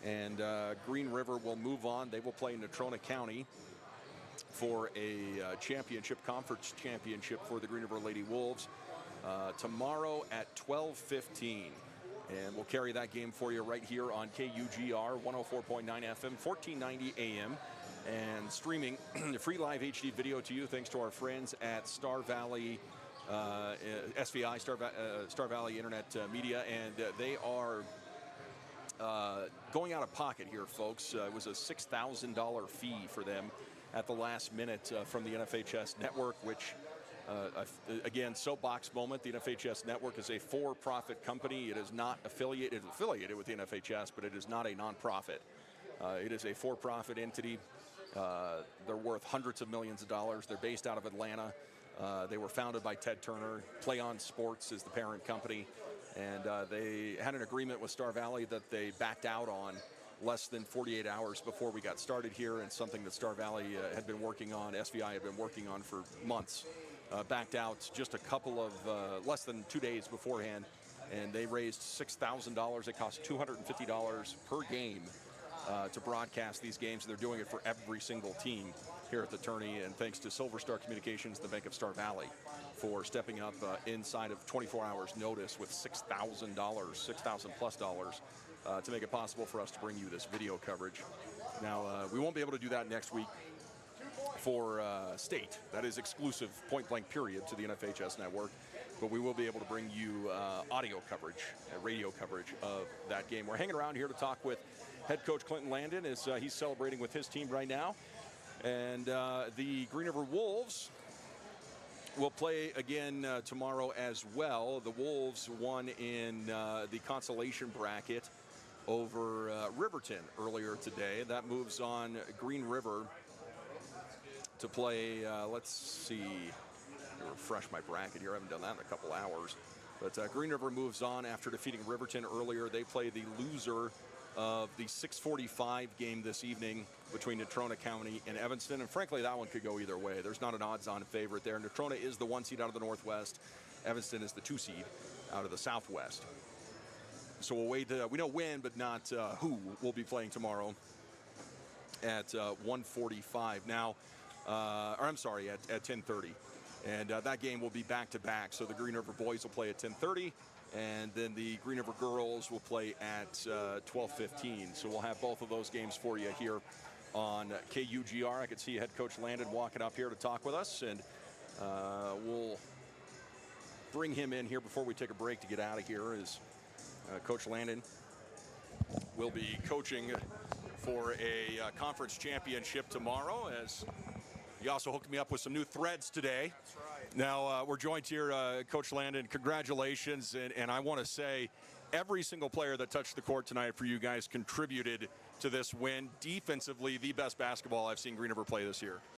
And Green River will move on. They will play Natrona County for a championship, conference championship for the Green River Lady Wolves tomorrow at 12:15. And we'll carry that game for you right here on KUGR 104.9 FM, 1490 AM. And streaming free live HD video to you thanks to our friends at Star Valley, SVI, Star Valley Internet Media. And they are going out of pocket here, folks. It was a $6,000 fee for them at the last minute from the NFHS network, which again, soapbox moment. The NFHS network is a for-profit company. It is not affiliated with the NFHS, but it is not a nonprofit. It is a for-profit entity. They're worth hundreds of millions of dollars. They're based out of Atlanta. They were founded by Ted Turner. Play On Sports is the parent company. And they had an agreement with Star Valley that they backed out on less than 48 hours before we got started here, and something that Star Valley had been working on, SVI had been working on for months. Backed out just a couple of, less than 2 days beforehand, and they raised $6,000. It costs $250 per game to broadcast these games, and they're doing it for every single team here at the tourney. And thanks to Silver Star Communications, the Bank of Star Valley, for stepping up inside of 24 hours notice with $6,000, $6,000+ to make it possible for us to bring you this video coverage. Now, we won't be able to do that next week for state. That is exclusive, point blank period, to the NFHS network. But we will be able to bring you audio coverage, radio coverage of that game. We're hanging around here to talk with head coach Clinton Landon as he's celebrating with his team right now. And the Green River Wolves will play again tomorrow as well. The Wolves won in the consolation bracket over Riverton earlier today. That moves on Green River to play, let's see, refresh my bracket here. I haven't done that in a couple hours. But Green River moves on after defeating Riverton earlier. They play the loser of the 6:45 game this evening between Natrona County and Evanston. And frankly, that one could go either way. There's not an odds-on favorite there. Natrona is the 1 seed out of the Northwest. Evanston is the 2 seed out of the Southwest. So we'll wait. We know when, but not who will be playing tomorrow at 1:45. Now, or I'm sorry, at 10:30. And that game will be back-to-back. So the Green River boys will play at 10:30, and then the Green River girls will play at 12:15. So we'll have both of those games for you here on KUGR. I could see head coach Landon walking up here to talk with us, and we'll bring him in here before we take a break to get out of here. As Coach Landon will be coaching for a conference championship tomorrow, as he also hooked me up with some new threads today. That's right. Now, we're joined here, Coach Landon, congratulations. And I want to say every single player that touched the court tonight for you guys contributed to this win. Defensively, the best basketball I've seen Green River play this year.